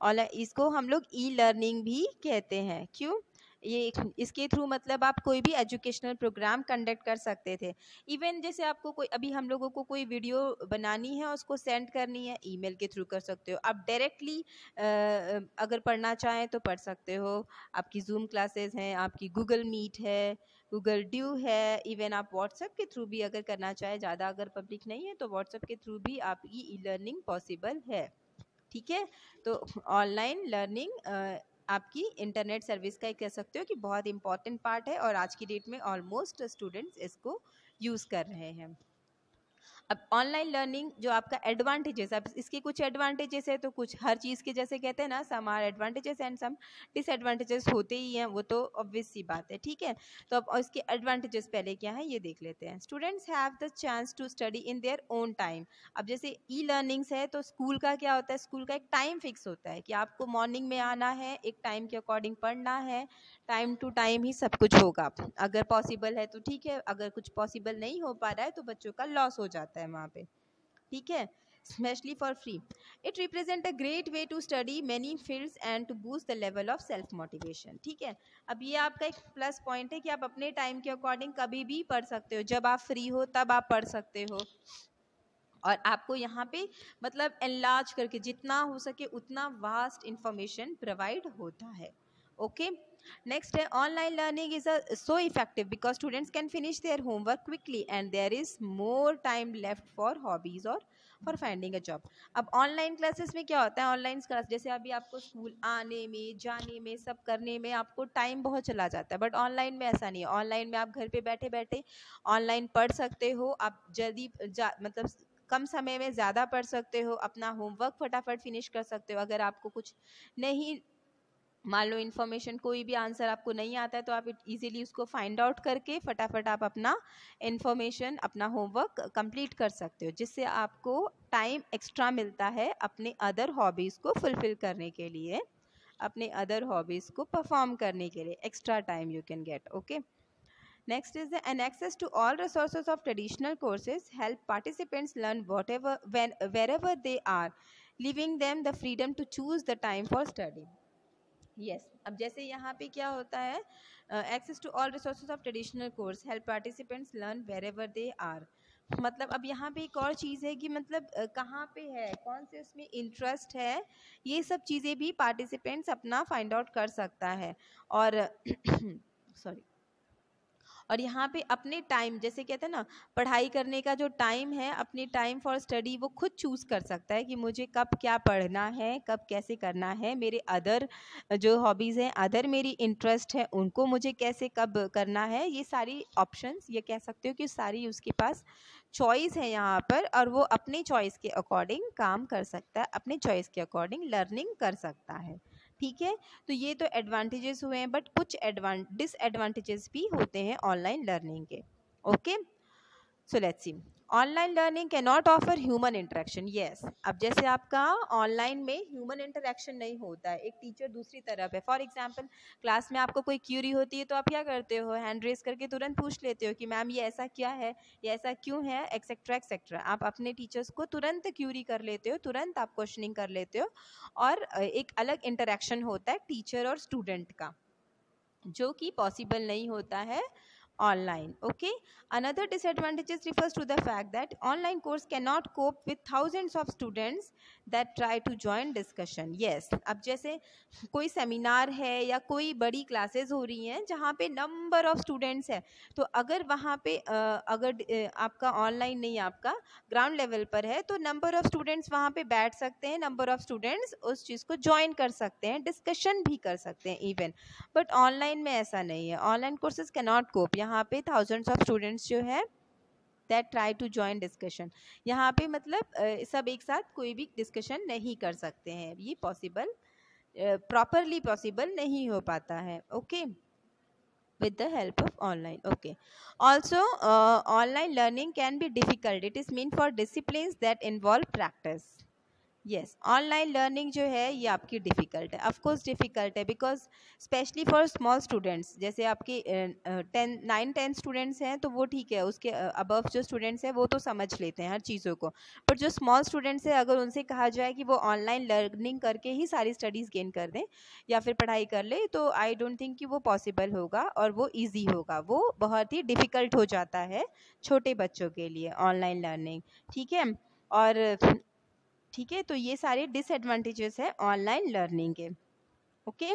online इसको हम लोग e learning भी कहते हैं. क्यों? ये इसके थ्रू मतलब आप कोई भी एजुकेशनल प्रोग्राम कंडक्ट कर सकते थे. इवन जैसे आपको कोई, अभी हम लोगों को कोई वीडियो बनानी है, उसको सेंड करनी है, ईमेल के थ्रू कर सकते हो. आप डायरेक्टली अगर पढ़ना चाहें तो पढ़ सकते हो. आपकी जूम क्लासेस हैं, आपकी गूगल मीट है, गूगल ड्यू है. इवन आप व्हाट्सएप के थ्रू भी अगर करना चाहें, ज़्यादा अगर पब्लिक नहीं है तो व्हाट्सएप के थ्रू भी आपकी ई लर्निंग पॉसिबल है. ठीक है, तो ऑनलाइन लर्निंग आपकी इंटरनेट सर्विस का एक कह सकते हो कि बहुत इंपॉर्टेंट पार्ट है, और आज की डेट में ऑलमोस्ट स्टूडेंट्स इसको यूज़ कर रहे हैं. अब ऑनलाइन लर्निंग जो आपका एडवांटेजेस, अब इसके कुछ एडवांटेजेस है तो कुछ, हर चीज़ के जैसे कहते हैं ना, some are advantages and some disadvantages होते ही हैं, वो तो ऑब्वियस सी बात है. ठीक है, तो अब इसके एडवांटेजेस पहले क्या है ये देख लेते हैं. Students have the chance to study in their own time. अब जैसे ई लर्निंग्स है तो स्कूल का क्या होता है, स्कूल का एक टाइम फिक्स होता है कि आपको मॉर्निंग में आना है, एक टाइम के अकॉर्डिंग पढ़ना है, टाइम टू टाइम ही सब कुछ होगा. अगर पॉसिबल है तो ठीक है, अगर कुछ पॉसिबल नहीं हो पा रहा है तो बच्चों का लॉस हो जाता है वहाँ पे. ठीक है, especially for free. It represent a great way to study many fields and to boost the level of self motivation. ठीक है, अब ये आपका एक प्लस पॉइंट है कि आप अपने टाइम के अकॉर्डिंग कभी भी पढ़ सकते हो. जब आप फ्री हो तब आप पढ़ सकते हो, और आपको यहाँ पे मतलब एनलार्ज करके जितना हो सके उतना वास्ट इंफॉर्मेशन प्रोवाइड होता है. ओके, नेक्स्ट है online learning is so effective because students can finish their homework quickly and there is more time left for hobbies और फॉर फाइंडिंग अ जॉब. अब ऑनलाइन क्लासेस में क्या होता है, online class जैसे अभी आपको स्कूल आने में, जाने में, सब करने में आपको टाइम बहुत चला जाता है, बट ऑनलाइन में ऐसा नहीं है. ऑनलाइन में आप घर पे बैठे बैठे ऑनलाइन पढ़ सकते हो. आप जल्दी मतलब कम समय में ज़्यादा पढ़ सकते हो, अपना होमवर्क फटाफट फिनिश कर सकते हो. अगर आपको कुछ नहीं, मान लो इन्फॉर्मेशन, कोई भी आंसर आपको नहीं आता है, तो आप इजीली उसको फाइंड आउट करके फटाफट आप अपना इन्फॉर्मेशन, अपना होमवर्क कंप्लीट कर सकते हो, जिससे आपको टाइम एक्स्ट्रा मिलता है अपने अदर हॉबीज़ को फुलफिल करने के लिए, अपने अदर हॉबीज़ को परफॉर्म करने के लिए extra time you can get. Okay, next is an access to all resources of traditional courses help participants learn wherever they are, leaving them the freedom to choose the time for study. Yes, अब जैसे यहाँ पे क्या होता है, access to all resources of traditional course help participants learn wherever they are. मतलब अब यहाँ पे एक और चीज़ है कि मतलब कहाँ पे है, कौन से उसमें इंटरेस्ट है, ये सब चीज़ें भी पार्टिसिपेंट्स अपना फाइंड आउट कर सकता है. और सॉरी, और यहाँ पे अपने टाइम, जैसे कहते हैं ना, पढ़ाई करने का जो टाइम है, अपने टाइम फॉर स्टडी वो खुद चूज़ कर सकता है कि मुझे कब क्या पढ़ना है, कब कैसे करना है. मेरे अदर जो हॉबीज़ हैं, अदर मेरी इंटरेस्ट है, उनको मुझे कैसे कब करना है, ये सारी ऑप्शंस, ये कह सकते हो कि सारी उसके पास चॉइस है यहाँ पर, और वो अपने चॉइस के अकॉर्डिंग काम कर सकता है, अपने चॉइस के अकॉर्डिंग लर्निंग कर सकता है. ठीक है, तो ये तो एडवांटेजेस हुए हैं, बट कुछ डिसएडवांटेजेस भी होते हैं ऑनलाइन लर्निंग के. Okay, so let's see. Online learning can not offer human interaction, yes. अब जैसे आपका ऑनलाइन में ह्यूमन इंटरेक्शन नहीं होता है, एक टीचर दूसरी तरफ है। फॉर एग्जांपल क्लास में आपको कोई क्यूरी होती है तो आप क्या करते हो, हैंड रेस करके तुरंत पूछ लेते हो कि मैम ये ऐसा क्या है, ये ऐसा क्यों है, एक्सेट्रा एक्सेट्रा। आप अपने टीचर्स को तुरंत क्यूरी कर लेते हो, तुरंत आप क्वेश्चनिंग कर लेते हो, और एक अलग इंटरेक्शन होता है टीचर और स्टूडेंट का, जो कि पॉसिबल नहीं होता है online. Okay, another disadvantages refers to the fact that online course cannot cope with thousands of students that try to join discussion. Yes, अब जैसे कोई सेमिनार है या कोई बड़ी क्लासेस हो रही हैं जहाँ पे नंबर ऑफ स्टूडेंट्स है, तो अगर वहाँ पे आपका ऑनलाइन नहीं, आपका ग्राउंड लेवल पर है, तो नंबर ऑफ स्टूडेंट्स वहाँ पे बैठ सकते हैं, नंबर ऑफ स्टूडेंट्स उस चीज़ को ज्वाइन कर सकते हैं, डिस्कशन भी कर सकते हैं इवन। बट ऑनलाइन में ऐसा नहीं है, online courses can not cope. यहाँ पे थाउजेंड्स ऑफ स्टूडेंट्स जो है that try to join discussion, यहाँ पे मतलब सब एक साथ कोई भी डिस्कशन नहीं कर सकते हैं, ये पॉसिबल प्रॉपरली पॉसिबल नहीं हो पाता है। Okay, with the help of online. Okay, also online learning can be difficult. It is meant for disciplines that involve practice. Yes, online learning जो है ये आपकी डिफ़िकल्ट है, ऑफ कोर्स डिफ़िकल्ट है, because specially for small students. जैसे आपके 9-10 students हैं तो वो ठीक है, उसके अबव जो स्टूडेंट्स हैं वो तो समझ लेते हैं हर चीज़ों को। बट जो स्मॉल स्टूडेंट्स हैं, अगर उनसे कहा जाए कि वो ऑनलाइन लर्निंग करके ही सारी स्टडीज़ गेन कर दें या फिर पढ़ाई कर ले, तो आई डोंट थिंक कि वो पॉसिबल होगा और वो ईजी होगा, वो बहुत ही डिफ़िकल्ट हो जाता है छोटे बच्चों के लिए ऑनलाइन लर्निंग। ठीक है, और ठीक है, तो ये सारे डिसएडवांटेजेस है ऑनलाइन लर्निंग के। ओके,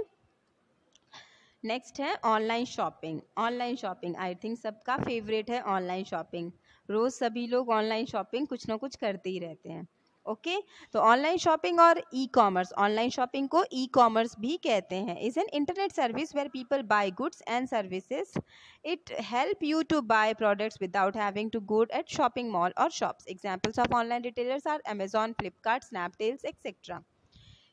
नेक्स्ट है online shopping. Online shopping I think सबका फेवरेट है ऑनलाइन शॉपिंग, रोज सभी लोग ऑनलाइन शॉपिंग कुछ ना कुछ करते ही रहते हैं। ओके, तो ऑनलाइन शॉपिंग और ई कॉमर्स, ऑनलाइन शॉपिंग को ई कॉमर्स भी कहते हैं, is an internet service where people buy goods and services. It help you to buy products without having to go at shopping mall और shops. Examples of online retailers are Amazon, Flipkart, Snapdeals etcetera,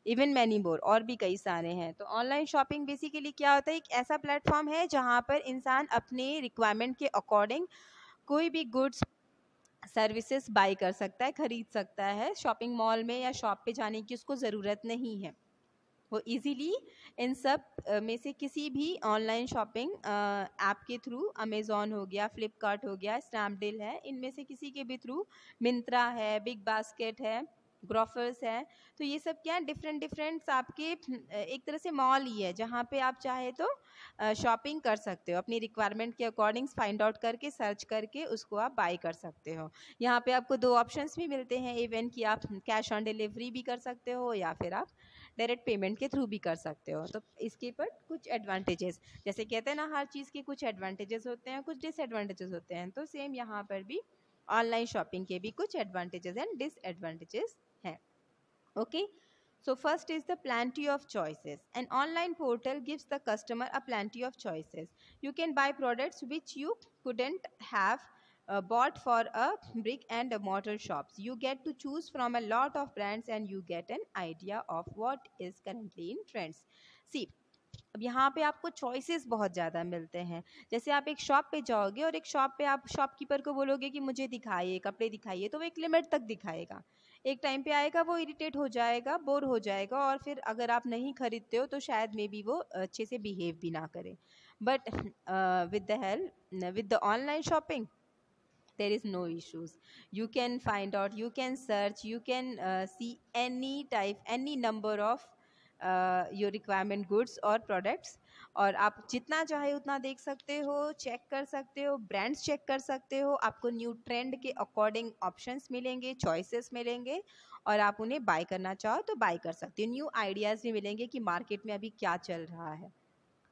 even many more, और भी कई सारे हैं। तो online shopping basically क्या होता है, एक ऐसा प्लेटफॉर्म है जहाँ पर इंसान अपने रिक्वायरमेंट के अकॉर्डिंग कोई भी गुड्स सर्विसेज बाई कर सकता है, खरीद सकता है। शॉपिंग मॉल में या शॉप पे जाने की उसको ज़रूरत नहीं है, वो इजीली इन सब में से किसी भी ऑनलाइन शॉपिंग ऐप के थ्रू, अमेज़ॉन हो गया, फ्लिपकार्ट हो गया, स्नैपडील है, इनमें से किसी के भी थ्रू, मिंत्रा है, बिग बास्केट है, ग्रोफर्स है, तो ये सब क्या है, डिफरेंट डिफरेंट आपके एक तरह से मॉल ही है जहाँ पे आप चाहे तो शॉपिंग कर सकते हो, अपनी रिक्वायरमेंट के अकॉर्डिंग फाइंड आउट करके, सर्च करके उसको आप बाई कर सकते हो। यहाँ पे आपको दो ऑप्शंस भी मिलते हैं इवन, कि आप कैश ऑन डिलीवरी भी कर सकते हो या फिर आप डायरेक्ट पेमेंट के थ्रू भी कर सकते हो। तो इसके पर कुछ एडवांटेजेस, जैसे कहते हैं ना हर चीज़ के कुछ एडवांटेजेस होते हैं, कुछ डिसएडवांटेजेस होते हैं, तो सेम यहाँ पर भी ऑनलाइन शॉपिंग के भी कुछ एडवांटेजेस एंड डिसएडवांटेजेस हैं। Okay, so first is the plenty of choices. An online portal gives the customer a plenty of choices. You can buy products which you couldn't have bought for a brick and mortar shops. You get to choose from a lot of brands and you get an idea of what is currently in trends. See, अब यहाँ पे आपको choices बहुत ज़्यादा मिलते हैं। जैसे आप एक शॉप पे जाओगे और एक शॉप पे आप शॉपकीपर को बोलोगे कि मुझे दिखाइए, कपड़े दिखाइए, तो वो एक लिमिट तक दिखाएगा। एक टाइम पे आएगा वो इरिटेट हो जाएगा, बोर हो जाएगा, और फिर अगर आप नहीं खरीदते हो तो शायद मे बी वो अच्छे से बिहेव भी ना करे। But with the online shopping there is no issues. You can find out, you can search, you can see any type, any number of your requirement goods और products, और आप जितना चाहे उतना देख सकते हो, चेक कर सकते हो, ब्रांड्स चेक कर सकते हो, आपको न्यू ट्रेंड के अकॉर्डिंग ऑप्शंस मिलेंगे, चॉइसेस मिलेंगे, और आप उन्हें बाय करना चाहो तो बाय कर सकते हो। न्यू आइडियाज़ भी मिलेंगे कि मार्केट में अभी क्या चल रहा है।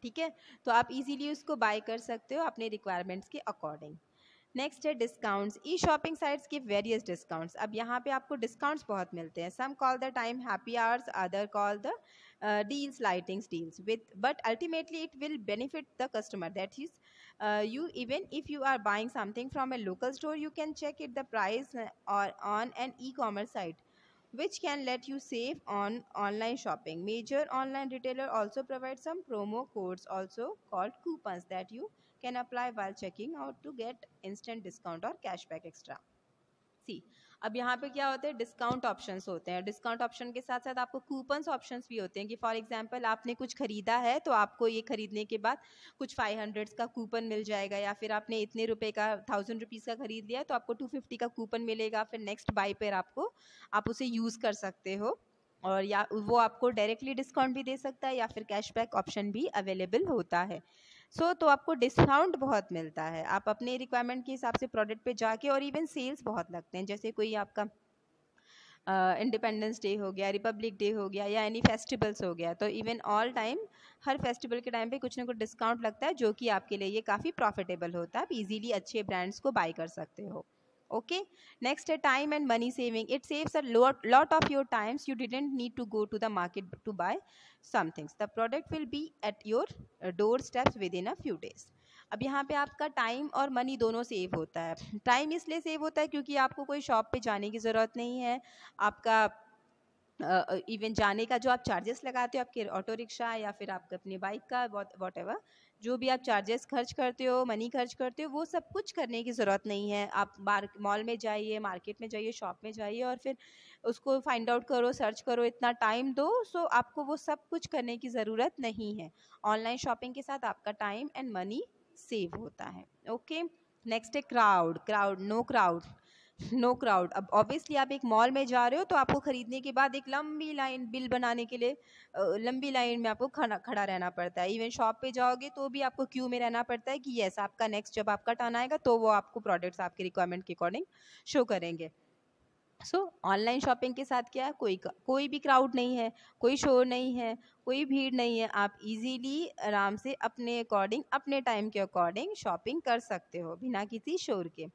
ठीक है, तो आप इजीली उसको बाय कर सकते हो अपने रिक्वायरमेंट्स के अकॉर्डिंग। नेक्स्ट है discounts. E shopping sites give various discounts. अब यहाँ पे आपको डिस्काउंट्स बहुत मिलते हैं। Some call the time happy hours, other call the deals, lightings deals with, but ultimately it will benefit the customer. That is, you, even if you are buying something from a local store, you can check it the price or on an e-commerce site, which can let you save on online shopping. Major online retailer also provide some promo codes, also called coupons, that you can apply while checking out to get instant discount or cashback extra. सी अब यहाँ पे क्या होते हैं, discount options होते हैं। Discount option के साथ साथ आपको कूपन्स ऑप्शंस भी होते हैं कि फॉर एग्जांपल आपने कुछ खरीदा है तो आपको ये खरीदने के बाद कुछ 500 का कूपन मिल जाएगा, या फिर आपने इतने रुपए का 1000 रुपीज़ का खरीद लिया तो आपको 250 का कूपन मिलेगा, फिर नेक्स्ट बाई पर आप उसे यूज़ कर सकते हो, और या वो आपको डायरेक्टली डिस्काउंट भी दे सकता है या फिर कैशबैक ऑप्शन भी अवेलेबल होता है। तो आपको डिस्काउंट बहुत मिलता है, आप अपने रिक्वायरमेंट के हिसाब से प्रोडक्ट पे जाके, और इवन सेल्स बहुत लगते हैं, जैसे कोई आपका इंडिपेंडेंस डे हो गया, रिपब्लिक डे हो गया, या एनी फेस्टिवल्स हो गया, तो इवन ऑल टाइम हर फेस्टिवल के टाइम पे कुछ ना कुछ डिस्काउंट लगता है, जो कि आपके लिए ये काफ़ी प्रॉफिटेबल होता है, आप इजीली अच्छे ब्रांड्स को बाय कर सकते हो। Okay, next है time and money saving. It saves a lot of your times. You didn't need to go to the market to buy some things. The product will be at your doorsteps within a few days. अब यहाँ पे आपका time और money दोनों save होता है। Time इसलिए save होता है क्योंकि आपको कोई शॉप पे जाने की ज़रूरत नहीं है, आपका इवन जाने का जो आप चार्जेस लगाते हो, आपके ऑटो रिक्शा या फिर आपके अपनी बाइक का वॉट एवर, जो भी आप चार्जेस खर्च करते हो, मनी खर्च करते हो, वो सब कुछ करने की ज़रूरत नहीं है। आप मॉल में जाइए, मार्केट में जाइए, शॉप में जाइए और फिर उसको फाइंड आउट करो, सर्च करो, इतना टाइम दो, सो आपको वो सब कुछ करने की ज़रूरत नहीं है। ऑनलाइन शॉपिंग के साथ आपका टाइम एंड मनी सेव होता है। ओके, नेक्स्ट है क्राउड। Know crowd. अब ऑब्वियसली आप एक मॉल में जा रहे हो तो आपको खरीदने के बाद एक लंबी लाइन, बिल बनाने के लिए लंबी लाइन में आपको खड़ा रहना पड़ता है। इवन शॉप पे जाओगे तो भी आपको क्यू में रहना पड़ता है कि यस, आपका नेक्स्ट जब आपका टर्न आएगा तो वो आपको प्रोडक्ट्स आपके रिक्वायरमेंट के अकॉर्डिंग शो करेंगे। ऑनलाइन शॉपिंग के साथ क्या है, कोई भी क्राउड नहीं है, कोई शोर नहीं है, कोई भीड़ नहीं है, आप इजीली आराम से अपने अकॉर्डिंग, अपने टाइम के अकॉर्डिंग शॉपिंग कर सकते हो बिना किसी शोर के।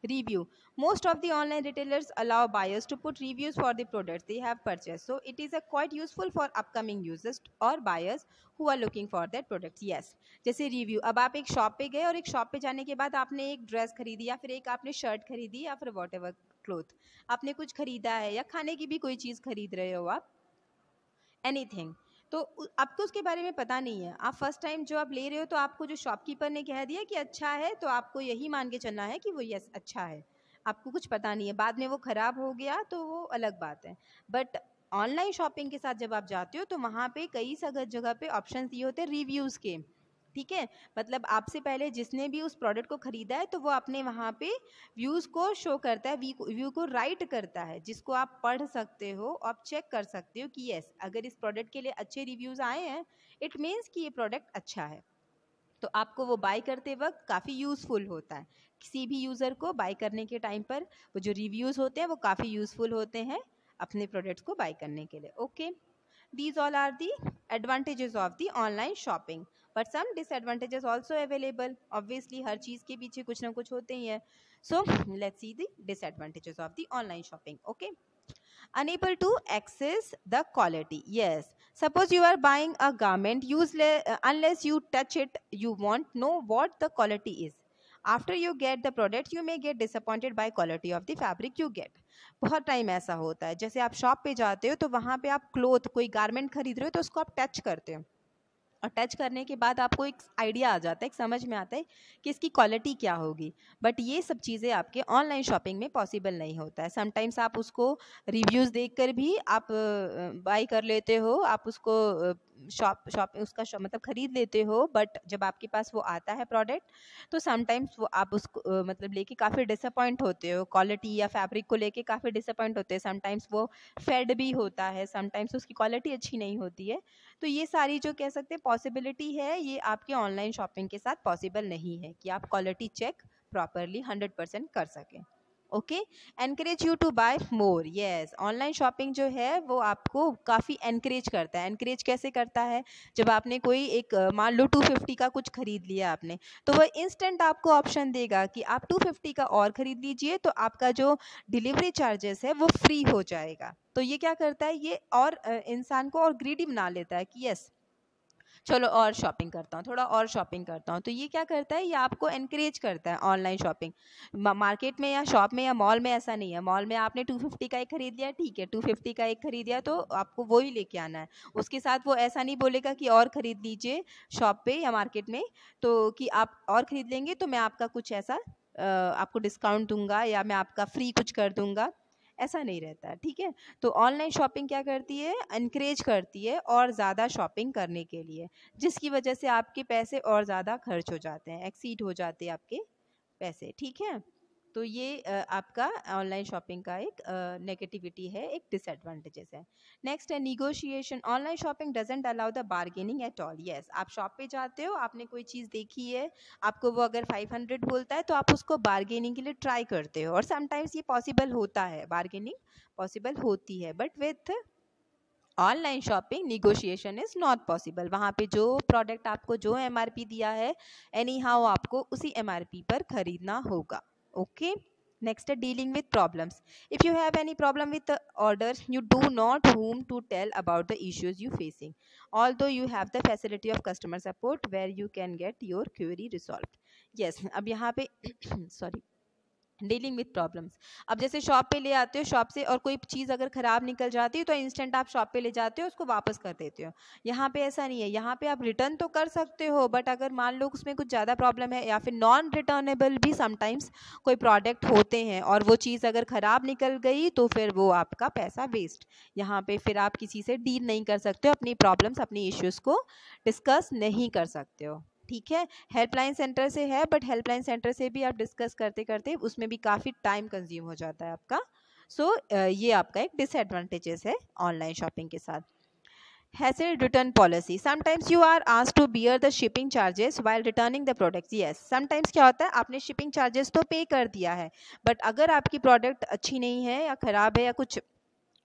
Review. Most of the online retailers allow buyers to put reviews for the products they have purchased, so it is a quite useful for upcoming users or buyers who are looking for their products. Yes, जैसे review, अब आप एक shop पे गए और एक shop पे जाने के बाद आपने एक ड्रेस खरीदी या फिर एक आपने शर्ट खरीदी या फिर वॉट एवर क्लोथ आपने कुछ खरीदा है, या खाने की भी कोई चीज़ खरीद रहे हो आप, एनीथिंग, तो आपको उसके बारे में पता नहीं है, आप फर्स्ट टाइम जो आप ले रहे हो तो आपको जो शॉपकीपर ने कह दिया कि अच्छा है तो आपको यही मान के चलना है कि वो यस अच्छा है, आपको कुछ पता नहीं है, बाद में वो ख़राब हो गया तो वो अलग बात है। बट ऑनलाइन शॉपिंग के साथ जब आप जाते हो तो वहाँ पे कई जगह पे ऑप्शन दिए होते हैं रिव्यूज़ के, ठीक है, मतलब आपसे पहले जिसने भी उस प्रोडक्ट को ख़रीदा है तो वो अपने वहाँ पे व्यूज़ को शो करता है, व्यू को राइट करता है, जिसको आप पढ़ सकते हो, आप चेक कर सकते हो कि यस, अगर इस प्रोडक्ट के लिए अच्छे रिव्यूज़ आए हैं इट मीन्स कि ये प्रोडक्ट अच्छा है, तो आपको वो बाय करते वक्त काफ़ी यूज़फुल होता है। किसी भी यूज़र को बाय करने के टाइम पर वो जो रिव्यूज़ होते हैं वो काफ़ी यूज़फुल होते हैं अपने प्रोडक्ट्स को बाय करने के लिए। Okay, these all are the advantages of the online shopping, but some disadvantages also available. Obviously हर चीज़ के पीछे कुछ ना कुछ होते ही हैं। So let's see the disadvantages of the online shopping. Okay, unable to access the quality. Yes, suppose you are buying a garment, unless you touch it you won't know what the quality is. After you get the product you may get disappointed by quality of the fabric you get. बहुत time ऐसा होता है, जैसे आप shop पे जाते हो तो वहाँ पे आप क्लोथ कोई गारमेंट खरीद रहे हो तो उसको आप टच करते हो, और टच करने के बाद आपको एक आइडिया आ जाता है, एक समझ में आता है कि इसकी क्वालिटी क्या होगी, बट ये सब चीज़ें आपके ऑनलाइन शॉपिंग में पॉसिबल नहीं होता है। समटाइम्स आप उसको रिव्यूज़ देखकर भी आप बाई कर लेते हो, आप उसको मतलब ख़रीद लेते हो, बट जब आपके पास वो आता है प्रोडक्ट तो समटाइम्स वो आप उसको मतलब लेके काफ़ी डिसअपॉइंट होते हो, क्वालिटी या फैब्रिक को लेके काफ़ी डिसअपॉइंट होते हैं। समटाइम्स वो फेड भी होता है, समटाइम्स उसकी क्वालिटी अच्छी नहीं होती है, तो ये सारी जो कह सकते हैं पॉसिबिलिटी है, ये आपके ऑनलाइन शॉपिंग के साथ पॉसिबल नहीं है कि आप क्वालिटी चेक प्रॉपरली 100% कर सकें। Okay, encourage you to buy more. Yes, online shopping जो है वो आपको काफ़ी एनकरेज करता है। एनकरेज कैसे करता है, जब आपने कोई एक मान लो 250 का कुछ खरीद लिया आपने, तो वो इंस्टेंट आपको ऑप्शन देगा कि आप 250 का और ख़रीद लीजिए, तो आपका जो डिलीवरी चार्जेस है वो फ्री हो जाएगा। तो ये क्या करता है, ये और इंसान को और ग्रीडी बना लेता है कि यस चलो और शॉपिंग करता हूँ, थोड़ा और शॉपिंग करता हूँ, तो ये क्या करता है, ये आपको एनकरेज करता है ऑनलाइन शॉपिंग। मार्केट में या शॉप में या मॉल में ऐसा नहीं है, मॉल में आपने 250 का एक खरीद लिया, ठीक है, 250 का एक खरीद लिया तो आपको वो ही लेके आना है, उसके साथ वो ऐसा नहीं बोलेगा कि और ख़रीद लीजिए शॉप पे या मार्केट में, तो कि आप और ख़रीद लेंगे तो मैं आपका कुछ ऐसा आपको डिस्काउंट दूंगा या मैं आपका फ्री कुछ कर दूंगा, ऐसा नहीं रहता है, ठीक है। तो ऑनलाइन शॉपिंग क्या करती है, इनकरेज करती है और ज़्यादा शॉपिंग करने के लिए, जिसकी वजह से आपके पैसे और ज़्यादा खर्च हो जाते हैं, एक्सीड हो जाते हैं आपके पैसे, ठीक है। तो ये आपका ऑनलाइन शॉपिंग का एक नेगेटिविटी है, एक डिसएडवांटेजेस है। नेक्स्ट है negotiation. Online shopping doesn't allow the bargaining at all. Yes, आप शॉप पे जाते हो, आपने कोई चीज़ देखी है, आपको वो अगर 500 बोलता है तो आप उसको बार्गेनिंग के लिए ट्राई करते हो, और समटाइम्स ये पॉसिबल होता है, बार्गेनिंग पॉसिबल होती है, but with online shopping negotiation is not possible. वहाँ पे जो प्रोडक्ट आपको जो एमआरपी दिया है, एनी हाउ आपको उसी एमआरपी पर खरीदना होगा, ओके। नेक्स्ट है dealing with problems. If you have any problem with order, you do not whom to tell about the issues you facing, although you have the facility of customer support where you can get your query resolved. yes, अब यहाँ पे sorry, dealing with problems. अब जैसे shop पे ले आते हो, shop से और कोई चीज़ अगर ख़राब निकल जाती है तो इंस्टेंट आप शॉप पे ले जाते हो, उसको वापस कर देते हो। यहाँ पे ऐसा नहीं है, यहाँ पे आप रिटर्न तो कर सकते हो, बट अगर मान लो उसमें कुछ ज़्यादा प्रॉब्लम है या फिर नॉन रिटर्नेबल भी समटाइम्स कोई प्रोडक्ट होते हैं, और वो चीज़ अगर ख़राब निकल गई तो फिर वो आपका पैसा वेस्ट। यहाँ पे फिर आप किसी से डील नहीं कर सकते हो, अपनी प्रॉब्लम्स अपनी इश्यूज़ को डिस्कस नहीं कर सकते हो, ठीक है। हेल्पलाइन सेंटर से है, बट हेल्पलाइन सेंटर से भी आप डिस्कस करते करते उसमें भी काफ़ी टाइम कंज्यूम हो जाता है आपका। सो ये आपका एक डिसएडवांटेजेस है ऑनलाइन शॉपिंग के साथ। Hassle return policy. Sometimes you are asked to bear the shipping charges while returning the products. Yes, sometimes क्या होता है, आपने shipping charges तो पे कर दिया है, बट अगर आपकी प्रोडक्ट अच्छी नहीं है या ख़राब है या कुछ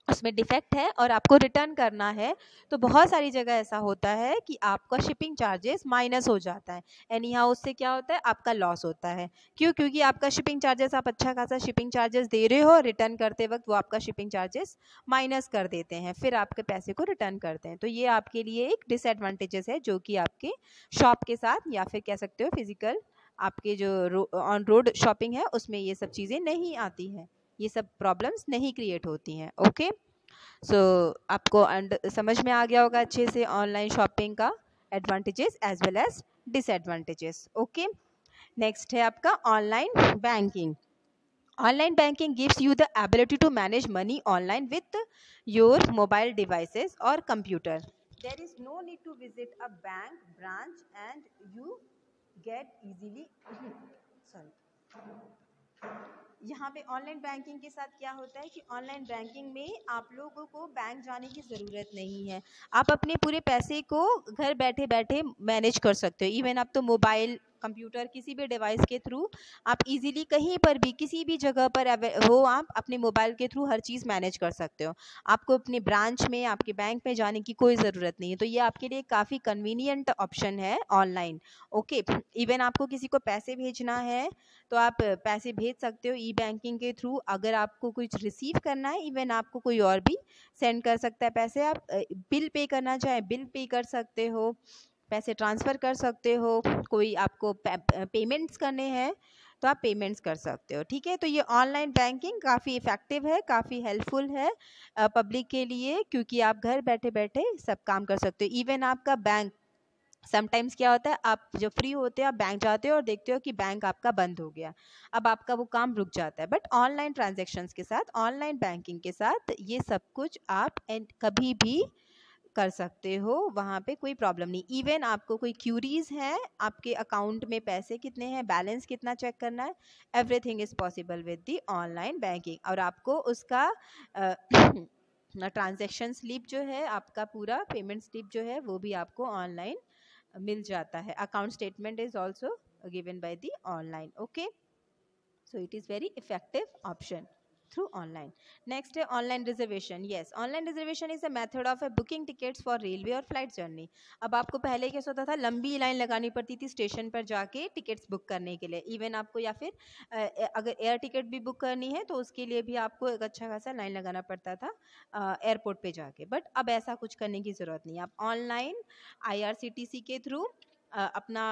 उसमें डिफेक्ट है और आपको रिटर्न करना है, तो बहुत सारी जगह ऐसा होता है कि आपका शिपिंग चार्जेस माइनस हो जाता है, एंड यहाँ उससे क्या होता है, आपका लॉस होता है। क्यों? क्योंकि आपका शिपिंग चार्जेस, आप अच्छा खासा शिपिंग चार्जेस दे रहे हो, रिटर्न करते वक्त वो आपका शिपिंग चार्जेस माइनस कर देते हैं, फिर आपके पैसे को रिटर्न करते हैं। तो ये आपके लिए एक डिसएडवांटेजेस है, जो कि आपके शॉप के साथ या फिर कह सकते हो फिजिकल आपके जो ऑन रोड शॉपिंग है उसमें ये सब चीज़ें नहीं आती हैं, ये सब प्रॉब्लम्स नहीं क्रिएट होती हैं, ओके। सो आपको समझ में आ गया होगा अच्छे से ऑनलाइन शॉपिंग का advantages as well as disadvantages, okay. Next है आपका online banking. Online banking gives you the ability to manage money online with your mobile devices और computer. There is no need to visit a bank branch and you get easily sorry, यहाँ पे online banking के साथ क्या होता है कि online banking में आप लोगों को बैंक जाने की ज़रूरत नहीं है, आप अपने पूरे पैसे को घर बैठे बैठे मैनेज कर सकते हो। इवन आप तो मोबाइल कंप्यूटर किसी भी डिवाइस के थ्रू आप इजीली कहीं पर भी किसी भी जगह पर हो, आप अपने मोबाइल के थ्रू हर चीज़ मैनेज कर सकते हो। आपको अपने ब्रांच में, आपके बैंक में जाने की कोई ज़रूरत नहीं है, तो ये आपके लिए काफ़ी कन्वीनियंट ऑप्शन है ऑनलाइन, ओके। इवन आपको किसी को पैसे भेजना है तो आप पैसे भेज सकते हो ई बैंकिंग के थ्रू। अगर आपको कुछ रिसीव करना है, इवन आपको कोई और भी सेंड कर सकता है पैसे, आप बिल पे करना चाहें बिल पे कर सकते हो, पैसे ट्रांसफ़र कर सकते हो, कोई आपको पेमेंट्स करने हैं तो आप पेमेंट्स कर सकते हो, ठीक है। तो ये ऑनलाइन बैंकिंग काफ़ी इफ़ेक्टिव है, काफ़ी हेल्पफुल है पब्लिक के लिए, क्योंकि आप घर बैठे बैठे सब काम कर सकते हो। इवन आपका बैंक, समटाइम्स क्या होता है, आप जब फ्री होते हो आप बैंक जाते हो और देखते हो कि बैंक आपका बंद हो गया, अब आपका वो काम रुक जाता है। बट ऑनलाइन ट्रांजैक्शंस के साथ, ऑनलाइन बैंकिंग के साथ ये सब कुछ आप कभी भी कर सकते हो, वहाँ पे कोई प्रॉब्लम नहीं। इवन आपको कोई क्यूरीज हैं, आपके अकाउंट में पैसे कितने हैं, बैलेंस कितना चेक करना है, everything is possible with the online banking. और आपको उसका ट्रांजैक्शन स्लिप जो है, आपका पूरा पेमेंट स्लिप जो है, वो भी आपको ऑनलाइन मिल जाता है। Account statement is also given by the online, okay. So it is very effective option through online. Next है online reservation. Yes, online reservation is a method of booking tickets for railway और flight journey. अब आपको पहले क्या होता था, लंबी line लगानी पड़ती थी स्टेशन पर जाके टिकट्स बुक करने के लिए। इवन आपको या फिर अगर एयर टिकट भी बुक करनी है तो उसके लिए भी आपको एक अच्छा खासा लाइन लगाना पड़ता था एयरपोर्ट पे जाके। बट अब ऐसा कुछ करने की ज़रूरत नहीं, आप ऑनलाइन IRCTC के थ्रू अपना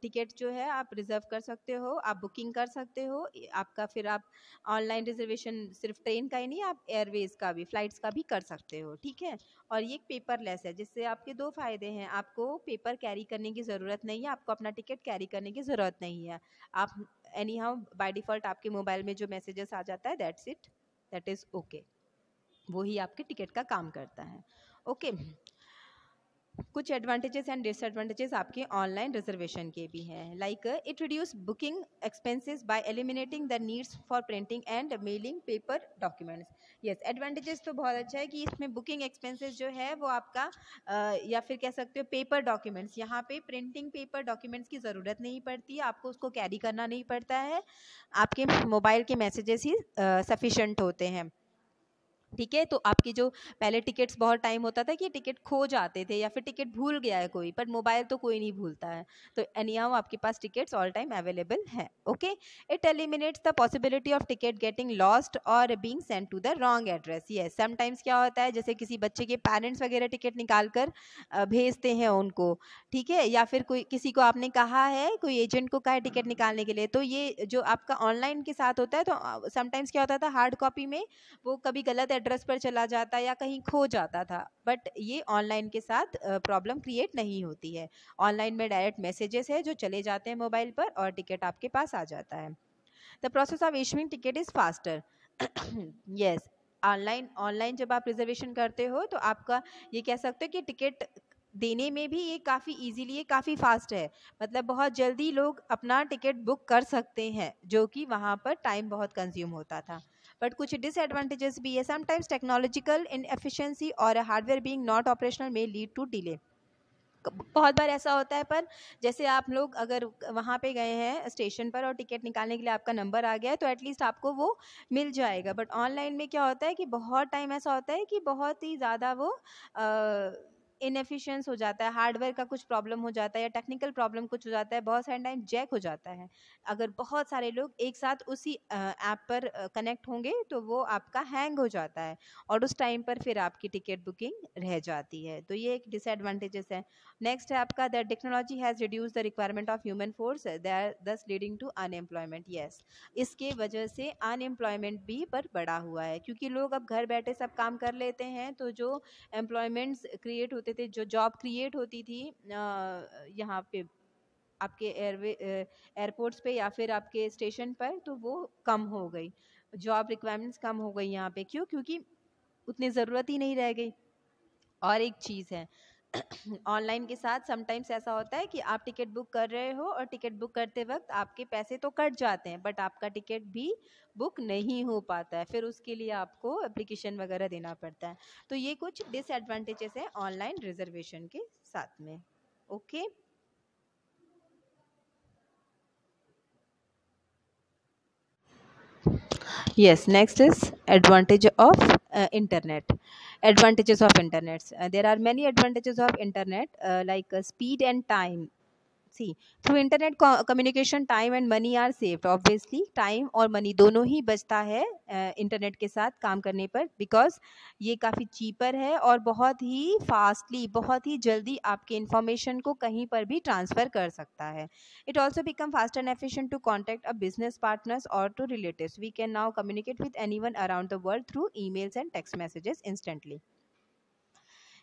टिकट जो है आप रिजर्व कर सकते हो, आप बुकिंग कर सकते हो आपका। फिर आप ऑनलाइन रिजर्वेशन सिर्फ ट्रेन का ही नहीं, आप एयरवेज का भी, फ्लाइट्स का भी कर सकते हो, ठीक है। और ये पेपरलेस है, जिससे आपके दो फायदे हैं, आपको पेपर कैरी करने की ज़रूरत नहीं है, आपको अपना टिकट कैरी करने की ज़रूरत नहीं है। आप एनी हाउ बाय डिफ़ॉल्ट आपके मोबाइल में जो मैसेजेस आ जाता है, that's it, that is okay, वही आपके टिकट का काम करता है, ओके। कुछ एडवांटेजेस एंड डिसएडवांटेजेस आपके ऑनलाइन रिजर्वेशन के भी हैं, like it reduce booking expenses bye eliminating the needs for printing and mailing paper documents. Yes, advantages तो बहुत अच्छा है कि इसमें बुकिंग एक्सपेंसेस जो है वो आपका या फिर कह सकते हो पेपर डॉक्यूमेंट्स, यहाँ पे प्रिंटिंग पेपर डॉक्यूमेंट्स की ज़रूरत नहीं पड़ती है, आपको उसको कैरी करना नहीं पड़ता है, आपके मोबाइल के मैसेजेस ही सफिशेंट होते हैं, ठीक है। तो आपकी जो पहले टिकट्स बहुत टाइम होता था कि टिकट खो जाते थे या फिर टिकट भूल गया है कोई, पर मोबाइल तो कोई नहीं भूलता है, तो एनी हाउ आपके पास टिकट्स ऑल टाइम अवेलेबल है, okay. It eliminates the possibility of ticket getting lost और being sent to the wrong address. Yes, sometimes क्या होता है, जैसे किसी बच्चे के पेरेंट्स वगैरह टिकट निकाल कर भेजते हैं उनको, ठीक है, या फिर कोई किसी को आपने कहा है, कोई एजेंट को कहा है टिकट निकालने के लिए, तो ये जो आपका ऑनलाइन के साथ होता है, तो समटाइम्स क्या होता था, हार्ड कॉपी में वो कभी गलत एड्रेस पर चला जाता या कहीं खो जाता था, बट ये ऑनलाइन के साथ प्रॉब्लम क्रिएट नहीं होती है। ऑनलाइन में डायरेक्ट मैसेजेस है जो चले जाते हैं मोबाइल पर और टिकट आपके पास आ जाता है। The process of issuing ticket is faster. Yes, online online जब आप रिजर्वेशन करते हो तो आपका ये कह सकते हो कि टिकट देने में भी ये काफ़ी इजीली, ये काफ़ी फास्ट है, मतलब बहुत जल्दी लोग अपना टिकट बुक कर सकते हैं, जो कि वहाँ पर टाइम बहुत कंज्यूम होता था। बट कुछ डिसएडवांटेजेस भी है, समटाइम्स टेक्नोलॉजिकल इनएफिशिएंसी और हार्डवेयर बीइंग नॉट ऑपरेशनल में लीड टू डिले। बहुत बार ऐसा होता है, पर जैसे आप लोग अगर वहाँ पे गए हैं स्टेशन पर और टिकट निकालने के लिए आपका नंबर आ गया है, तो एटलीस्ट आपको वो मिल जाएगा, बट ऑनलाइन में क्या होता है कि बहुत टाइम ऐसा होता है कि बहुत ही ज़्यादा वो इनएफिशिएंस हो जाता है, हार्डवेयर का कुछ प्रॉब्लम हो जाता है या टेक्निकल प्रॉब्लम कुछ हो जाता है, बहुत सारे टाइम जैक हो जाता है। अगर बहुत सारे लोग एक साथ उसी ऐप पर कनेक्ट होंगे तो वो आपका हैंग हो जाता है और उस टाइम पर फिर आपकी टिकट बुकिंग रह जाती है, तो ये एक डिसएडवांटेजेस है। नेक्स्ट है आपका, the technology has reduce the requirement of human force, they thus leading to unemployment. Yes, इसके वजह से अनएम्प्लॉयमेंट भी पर बढ़ा हुआ है, क्योंकि लोग अब घर बैठे सब काम कर लेते हैं, तो जो एम्प्लॉयमेंट्स क्रिएट होते थे, जो जॉब क्रिएट होती थी यहाँ पे आपके एयरपोर्ट्स पे या फिर आपके स्टेशन पर, तो वो कम हो गई, जॉब रिक्वायरमेंट्स कम हो गई यहाँ पे। क्यों? क्योंकि उतनी ज़रूरत ही नहीं रह गई। और एक चीज़ है, ऑनलाइन के साथ समटाइम्स ऐसा होता है कि आप टिकट बुक कर रहे हो और टिकट बुक करते वक्त आपके पैसे तो कट जाते हैं, बट आपका टिकट भी बुक नहीं हो पाता है, फिर उसके लिए आपको एप्लीकेशन वगैरह देना पड़ता है। तो ये कुछ डिसएडवांटेजेस है ऑनलाइन रिजर्वेशन के साथ में, okay. Yes, next is advantage of internet. Advantages of internet. There are many advantages of internet, like speed and time. See, through internet communication, time and money are saved. Obviously, time और money दोनों ही बचता है internet के साथ काम करने पर, because ये काफ़ी चीपर है और बहुत ही फास्टली, बहुत ही जल्दी आपके इंफॉर्मेशन को कहीं पर भी ट्रांसफ़र कर सकता है। It also become fast and efficient to contact a business partners or to relatives. We can now communicate with anyone around the world through emails and text messages instantly.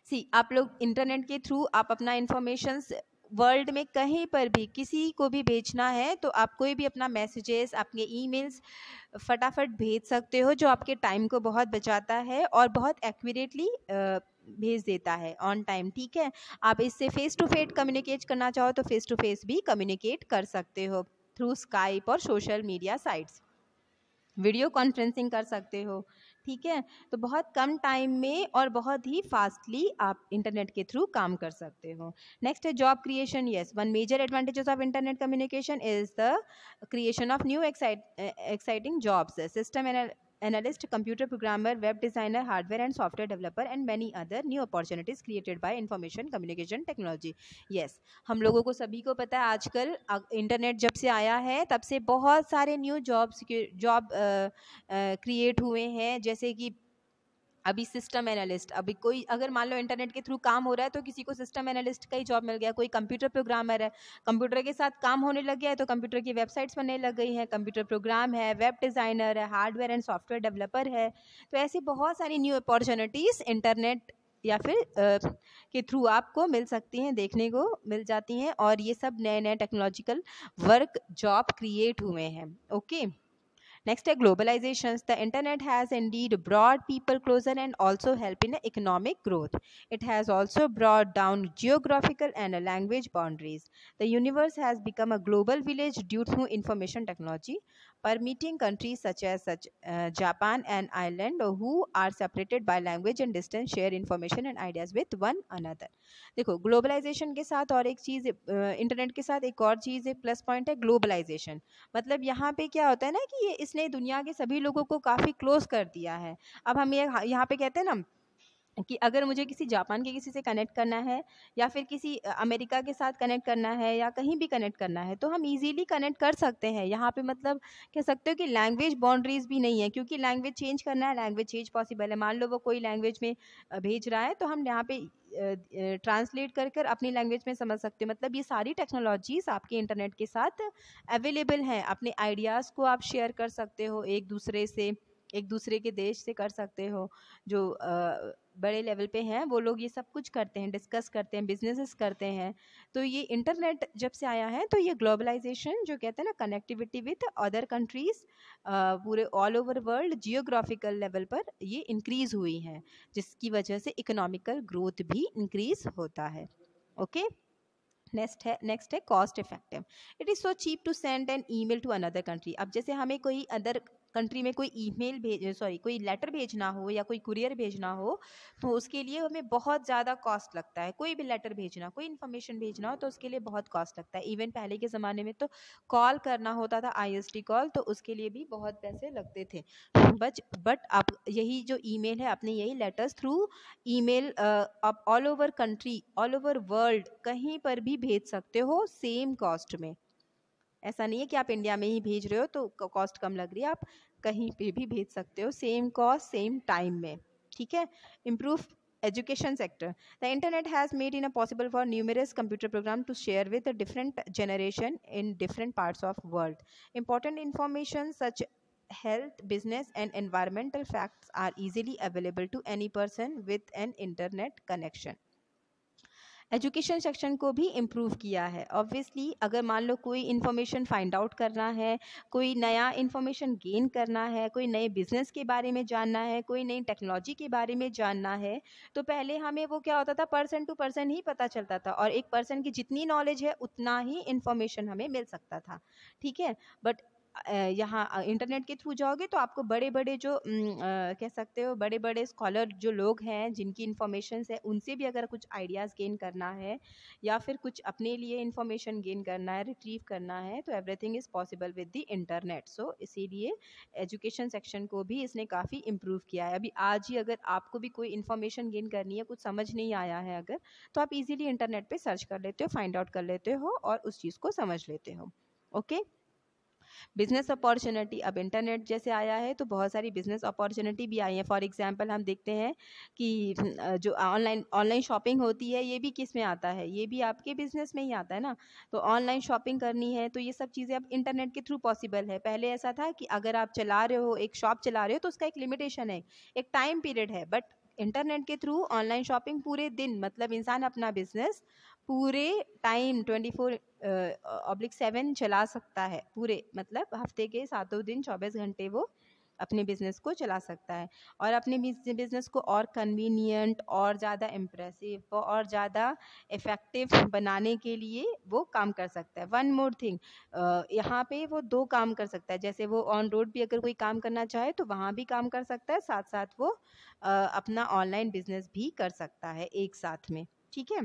सी, आप लोग internet के through आप अपना information world में कहीं पर भी किसी को भी भेजना है, तो आप कोई भी अपना मैसेजेस, अपने ईमेल्स फटाफट भेज सकते हो, जो आपके टाइम को बहुत बचाता है और बहुत एक्यूरेटली भेज देता है ऑन टाइम, ठीक है। आप इससे फेस टू फेस कम्युनिकेट करना चाहो तो फेस टू फेस भी कम्युनिकेट कर सकते हो थ्रू स्काइप और social media sites, video conferencing कर सकते हो, ठीक है। तो बहुत कम टाइम में और बहुत ही फास्टली आप इंटरनेट के थ्रू काम कर सकते हो। नेक्स्ट है job creation. Yes, one major advantages of internet communication is the creation of new exciting jobs, system analyst, computer programmer, web designer, hardware and software developer and many other new opportunities created by information communication technology. Yes, हम लोगों को सभी को पता है आजकल internet जब से आया है तब से बहुत सारे न्यू जॉब क्रिएट हुए हैं, जैसे कि अभी सिस्टम एनालिस्ट, अभी कोई अगर मान लो इंटरनेट के थ्रू काम हो रहा है तो किसी को सिस्टम एनालिस्ट का ही जॉब मिल गया, कोई कंप्यूटर प्रोग्रामर है, कंप्यूटर के साथ काम होने लग गया है तो कंप्यूटर की वेबसाइट्स बनने लग गई हैं, कंप्यूटर प्रोग्राम है, वेब डिज़ाइनर है, हार्डवेयर एंड सॉफ्टवेयर डेवलपर है। तो ऐसी बहुत सारी न्यू अपॉर्चुनिटीज़ इंटरनेट या फिर के थ्रू आपको मिल सकती हैं, देखने को मिल जाती हैं, और ये सब नए नए टेक्नोलॉजिकल वर्क जॉब क्रिएट हुए हैं। ओके, next है globalizations. The internet has indeed brought people closer and also help in economic growth. It has also brought down geographical and language boundaries. The universe has become a global village due to information technology, permitting countries such as Japan and Ireland who are separated by language and distance share information and ideas with one another. देखो globalisation के साथ और एक चीज़, internet के साथ एक और चीज़, एक प्लस पॉइंट है ग्लोबलाइजेशन। मतलब यहाँ पे क्या होता है ना कि ये इसने दुनिया के सभी लोगों को काफ़ी क्लोज कर दिया है। अब हम ये यहाँ पे कहते हैं ना कि अगर मुझे किसी जापान के किसी से कनेक्ट करना है या फिर किसी अमेरिका के साथ कनेक्ट करना है या कहीं भी कनेक्ट करना है तो हम इजीली कनेक्ट कर सकते हैं। यहाँ पे मतलब कह सकते हो कि लैंग्वेज बाउंड्रीज भी नहीं है, क्योंकि लैंग्वेज चेंज करना है, लैंग्वेज चेंज पॉसिबल है। मान लो वो कोई लैंग्वेज में भेज रहा है तो हम यहाँ पे ट्रांसलेट कर कर अपनी लैंग्वेज में समझ सकते हैं। मतलब ये सारी टेक्नोलॉजीज आपके इंटरनेट के साथ अवेलेबल हैं। अपने आइडियाज़ को आप शेयर कर सकते हो एक दूसरे से, एक दूसरे के देश से कर सकते हो। जो बड़े लेवल पे हैं वो लोग ये सब कुछ करते हैं, डिस्कस करते हैं, बिजनेसेस करते हैं। तो ये इंटरनेट जब से आया है तो ये ग्लोबलाइजेशन जो कहते हैं ना, कनेक्टिविटी विद अदर कंट्रीज पूरे all over world geographical level पर ये इंक्रीज हुई है, जिसकी वजह से इकोनॉमिकल ग्रोथ भी इंक्रीज होता है। ओके, नेक्स्ट है cost effective. It is so cheap to send an email to another country. अब जैसे हमें कोई अदर कंट्री में कोई ईमेल कोई लेटर भेजना हो या कोई कुरियर भेजना हो तो उसके लिए हमें बहुत ज़्यादा कॉस्ट लगता है। कोई भी लेटर भेजना, कोई इन्फॉर्मेशन भेजना हो तो उसके लिए बहुत कॉस्ट लगता है। इवन पहले के ज़माने में तो कॉल करना होता था, ISD कॉल, तो उसके लिए भी बहुत पैसे लगते थे। बट अब यही जो ईमेल है, अपने यही लेटर्स थ्रू ईमेल आप all over country, all over world कहीं पर भी भेज सकते हो सेम कॉस्ट में। ऐसा नहीं है कि आप इंडिया में ही भेज रहे हो तो कॉस्ट कम लग रही है, आप कहीं पे भी भेज सकते हो सेम कॉस्ट सेम टाइम में। ठीक है, improve education sector. The internet has made it possible for numerous computer programs to share with a different generation in different parts of world. Important information such health, business and environmental facts are easily available to any person with an internet connection. Education section को भी improve किया है। Obviously अगर मान लो कोई information find out करना है, कोई नया इन्फॉर्मेशन गेन करना है, कोई नए बिजनेस के बारे में जानना है, कोई नई टेक्नोलॉजी के बारे में जानना है, तो पहले हमें वो क्या होता था, पर्सन टू पर्सन ही पता चलता था और एक पर्सन की जितनी नॉलेज है उतना ही इन्फॉर्मेशन हमें मिल सकता था। ठीक है, बट यहाँ इंटरनेट के थ्रू जाओगे तो आपको बड़े बड़े जो कह सकते हो बड़े बड़े स्कॉलर जो लोग हैं जिनकी इन्फॉर्मेशन है उनसे भी अगर कुछ आइडियाज़ गेन करना है या फिर कुछ अपने लिए इन्फॉर्मेशन गेन करना है, रिट्रीव करना है, तो everything is possible with the internet. So इसीलिए एजुकेशन सेक्शन को भी इसने काफ़ी इम्प्रूव किया है। अभी आज ही अगर आपको भी कोई इन्फॉर्मेशन गेन करनी है, कुछ समझ नहीं आया है अगर, तो आप इजीली इंटरनेट पे सर्च कर लेते हो, फाइंड आउट कर लेते हो और उस चीज़ को समझ लेते हो। ओके, बिजनेस अपॉर्चुनिटी, अब इंटरनेट जैसे आया है तो बहुत सारी बिजनेस अपॉर्चुनिटी भी आई है। फॉर एग्जांपल हम देखते हैं कि जो ऑनलाइन शॉपिंग होती है ये भी किस में आता है, ये भी आपके बिजनेस में ही आता है ना। तो ऑनलाइन शॉपिंग करनी है तो ये सब चीज़ें अब इंटरनेट के थ्रू पॉसिबल है। पहले ऐसा था कि अगर आप चला रहे हो, एक शॉप चला रहे हो तो उसका एक लिमिटेशन है, एक टाइम पीरियड है, बट इंटरनेट के थ्रू ऑनलाइन शॉपिंग पूरे दिन, मतलब इंसान अपना बिजनेस पूरे टाइम 24/7 चला सकता है। पूरे मतलब हफ्ते के 7 दिन 24 घंटे वो अपने बिजनेस को चला सकता है और अपने बिजनेस को और कन्वीनियंट और ज़्यादा इम्प्रेसिव और ज़्यादा इफ़ेक्टिव बनाने के लिए वो काम कर सकता है। वन मोर थिंग, यहाँ पे वो 2 काम कर सकता है। जैसे वो ऑन रोड भी अगर कोई काम करना चाहे तो वहाँ भी काम कर सकता है, साथ साथ वो अपना ऑनलाइन बिजनेस भी कर सकता है एक साथ में। ठीक है,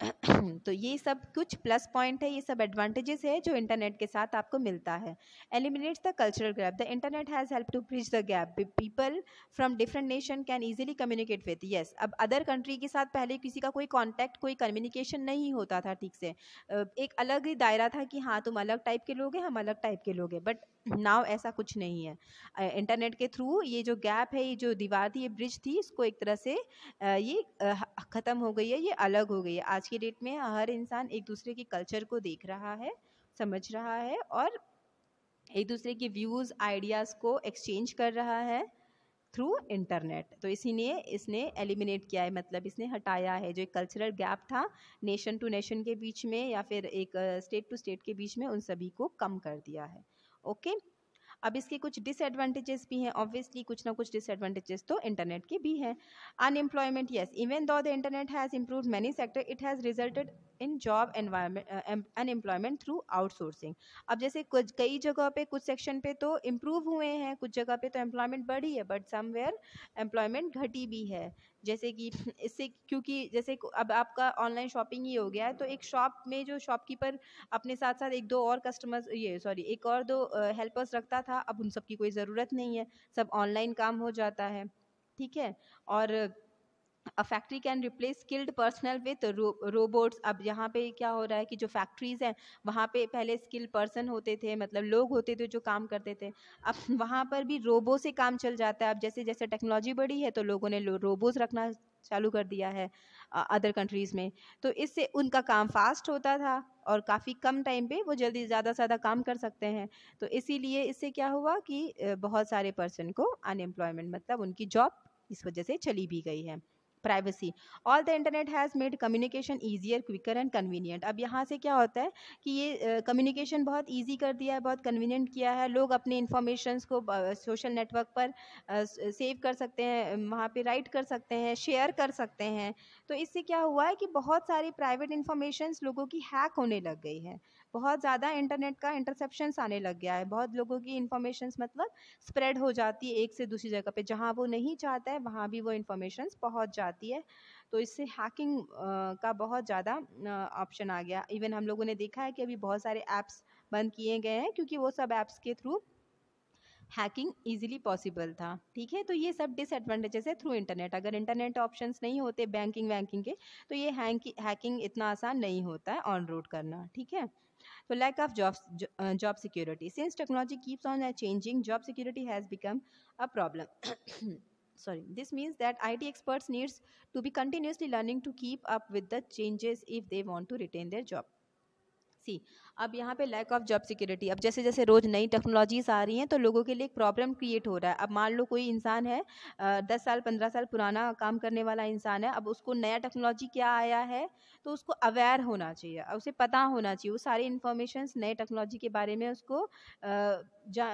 तो ये सब कुछ प्लस पॉइंट है, ये सब एडवांटेजेस है जो इंटरनेट के साथ आपको मिलता है. Eliminates the cultural gap. The internet has help to bridge the gap. People from different nation can easily communicate with. Yes, अब अदर कंट्री के साथ पहले किसी का कोई कॉन्टैक्ट, कोई कम्युनिकेशन नहीं होता था ठीक से. एक अलग ही दायरा था कि हाँ तुम अलग टाइप के लोग हैं, हम अलग टाइप के लोग हैं. बट नाउ ऐसा कुछ नहीं है. इंटरनेट के थ्रू ये जो गैप है, ये जो दीवार थी, ये ब्रिज थी, इसको एक तरह से ये ख़त्म हो गई है, ये अलग हो गई है. आज की डेट में हर इंसान एक दूसरे के कल्चर को देख रहा है, समझ रहा है और एक दूसरे के व्यूज़, आइडियाज़ को एक्सचेंज कर रहा है थ्रू इंटरनेट. तो इसीलिए इसने एलिमिनेट किया है, मतलब इसने हटाया है जो एक कल्चरल गैप था नेशन टू नेशन के बीच में या फिर एक स्टेट टू स्टेट के बीच में, उन सभी को कम कर दिया है. ओके. अब इसके कुछ डिसएडवांटेजेस भी हैं. ऑब्वियसली कुछ ना कुछ डिसएडवांटेजेस तो इंटरनेट के भी हैं. Unemployment. Yes, even though the internet has improved many sector, it has resulted in job environment unemployment through outsourcing. अब जैसे कुछ कई जगह पे, कुछ सेक्शन पे तो इम्प्रूव हुए हैं, कुछ जगह पे तो एम्प्लॉयमेंट बढ़ी है, बट समवेयर एम्प्लॉयमेंट घटी भी है. जैसे कि इससे, क्योंकि जैसे अब आपका ऑनलाइन शॉपिंग ही हो गया है, तो एक शॉप में जो शॉपकीपर अपने साथ साथ एक दो और कस्टमर्स, ये सॉरी, एक और दो हेल्पर्स रखता था, अब उन सब की कोई ज़रूरत नहीं है, सब ऑनलाइन काम हो जाता है. ठीक है. और a factory can replace skilled personal with robots. अब यहाँ पे क्या हो रहा है कि जो फैक्ट्रीज हैं वहाँ पे पहले स्किल्ड पर्सन होते थे, मतलब लोग होते थे जो काम करते थे. अब वहाँ पर भी रोबो से काम चल जाता है. अब जैसे जैसे टेक्नोलॉजी बढ़ी है तो लोगों ने रोबोज रखना चालू कर दिया है अदर कंट्रीज़ में. तो इससे उनका काम फास्ट होता था और काफ़ी कम टाइम पे वो जल्दी ज़्यादा से ज़्यादा काम कर सकते हैं. तो इसीलिए इससे क्या हुआ कि बहुत सारे पर्सन को अनएम्प्लॉयमेंट, मतलब उनकी जॉब इस वजह से चली भी गई है. Privacy. All the internet has made communication easier, quicker and convenient. अब यहाँ से क्या होता है कि ये कम्युनिकेशन बहुत ईजी कर दिया है, बहुत कन्वीनियंट किया है. लोग अपने इन्फॉर्मेशंस को सोशल नेटवर्क पर सेव कर सकते हैं, वहाँ पे राइट कर सकते हैं, शेयर कर सकते हैं. तो इससे क्या हुआ है कि बहुत सारी प्राइवेट इन्फॉर्मेशंस लोगों की हैक होने लग गई है. बहुत ज़्यादा इंटरनेट का इंटरसेप्शंस आने लग गया है. बहुत लोगों की इन्फॉर्मेशंस मतलब स्प्रेड हो जाती है एक से दूसरी जगह पे, जहाँ वो नहीं चाहता है वहाँ भी वो इन्फॉर्मेशंस पहुँच जाती है. तो इससे हैकिंग का बहुत ज़्यादा ऑप्शन आ गया. इवन हम लोगों ने देखा है कि अभी बहुत सारे ऐप्स बंद किए गए हैं क्योंकि वो सब ऐप्स के थ्रू हैकिंग इजीली पॉसिबल था. ठीक है. तो ये सब डिसएडवांटेजेस है थ्रू इंटरनेट. अगर इंटरनेट ऑप्शंस नहीं होते बैंकिंग वैंकिंग के, तो ये हैकिंग इतना आसान नहीं होता है ऑन रोड करना. ठीक है. So lack of job security. Since technology keeps on changing, job security has become a problem. Sorry. This means that IT experts needs to be continuously learning to keep up with the changes if they want to retain their job. सी. अब यहाँ पे lack of job security. अब जैसे जैसे रोज़ नई technologies आ रही हैं तो लोगों के लिए एक प्रॉब्लम क्रिएट हो रहा है. अब मान लो कोई इंसान है 10 साल 15 साल पुराना काम करने वाला इंसान है, अब उसको नया टेक्नोलॉजी क्या आया है तो उसको अवेयर होना चाहिए, उसे पता होना चाहिए, वो सारी इन्फॉर्मेशन नए टेक्नोलॉजी के बारे में उसको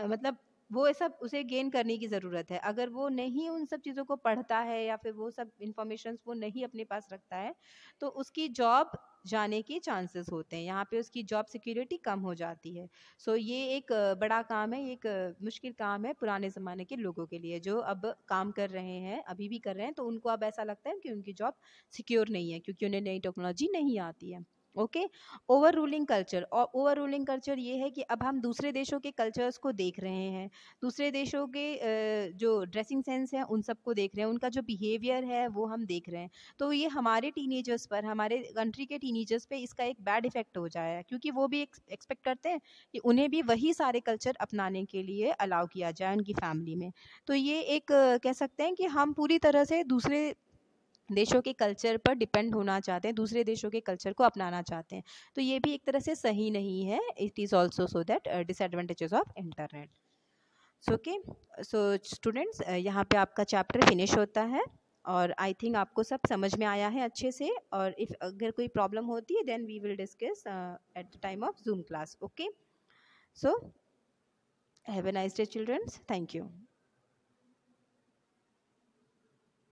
मतलब वो सब उसे गेन करने की ज़रूरत है. अगर वो नहीं उन सब चीज़ों को पढ़ता है या फिर वो सब इन्फॉर्मेशन वो नहीं अपने पास रखता है तो उसकी जॉब जाने के चांसेस होते हैं. यहाँ पे उसकी जॉब सिक्योरिटी कम हो जाती है. सो ये एक बड़ा काम है, ये एक मुश्किल काम है पुराने ज़माने के लोगों के लिए जो अब काम कर रहे हैं, अभी भी कर रहे हैं. तो उनको अब ऐसा लगता है कि उनकी जॉब सिक्योर नहीं है क्योंकि उन्हें नई टेक्नोलॉजी नहीं आती है. ओके. Over ruling culture. और ओवर रूलिंग कल्चर ये है कि अब हम दूसरे देशों के कल्चर्स को देख रहे हैं, दूसरे देशों के जो ड्रेसिंग सेंस है उन सबको देख रहे हैं, उनका जो बिहेवियर है वो हम देख रहे हैं. तो ये हमारे टीनेजर्स पर, हमारे कंट्री के टीनेजर्स पे इसका एक बैड इफेक्ट हो जाए क्योंकि वो भी एक्सपेक्ट करते हैं कि उन्हें भी वही सारे कल्चर अपनाने के लिए अलाउ किया जाए उनकी फैमिली में. तो ये एक कह सकते हैं कि हम पूरी तरह से दूसरे देशों के कल्चर पर डिपेंड होना चाहते हैं, दूसरे देशों के कल्चर को अपनाना चाहते हैं. तो ये भी एक तरह से सही नहीं है. It is also so that disadvantages of internet. So okay. So students, यहाँ पे आपका चैप्टर फिनिश होता है और आई थिंक आपको सब समझ में आया है अच्छे से. और इफ़ अगर कोई प्रॉब्लम होती है then we will discuss at the time of Zoom class. Okay. So have a nice day childrens. Thank you.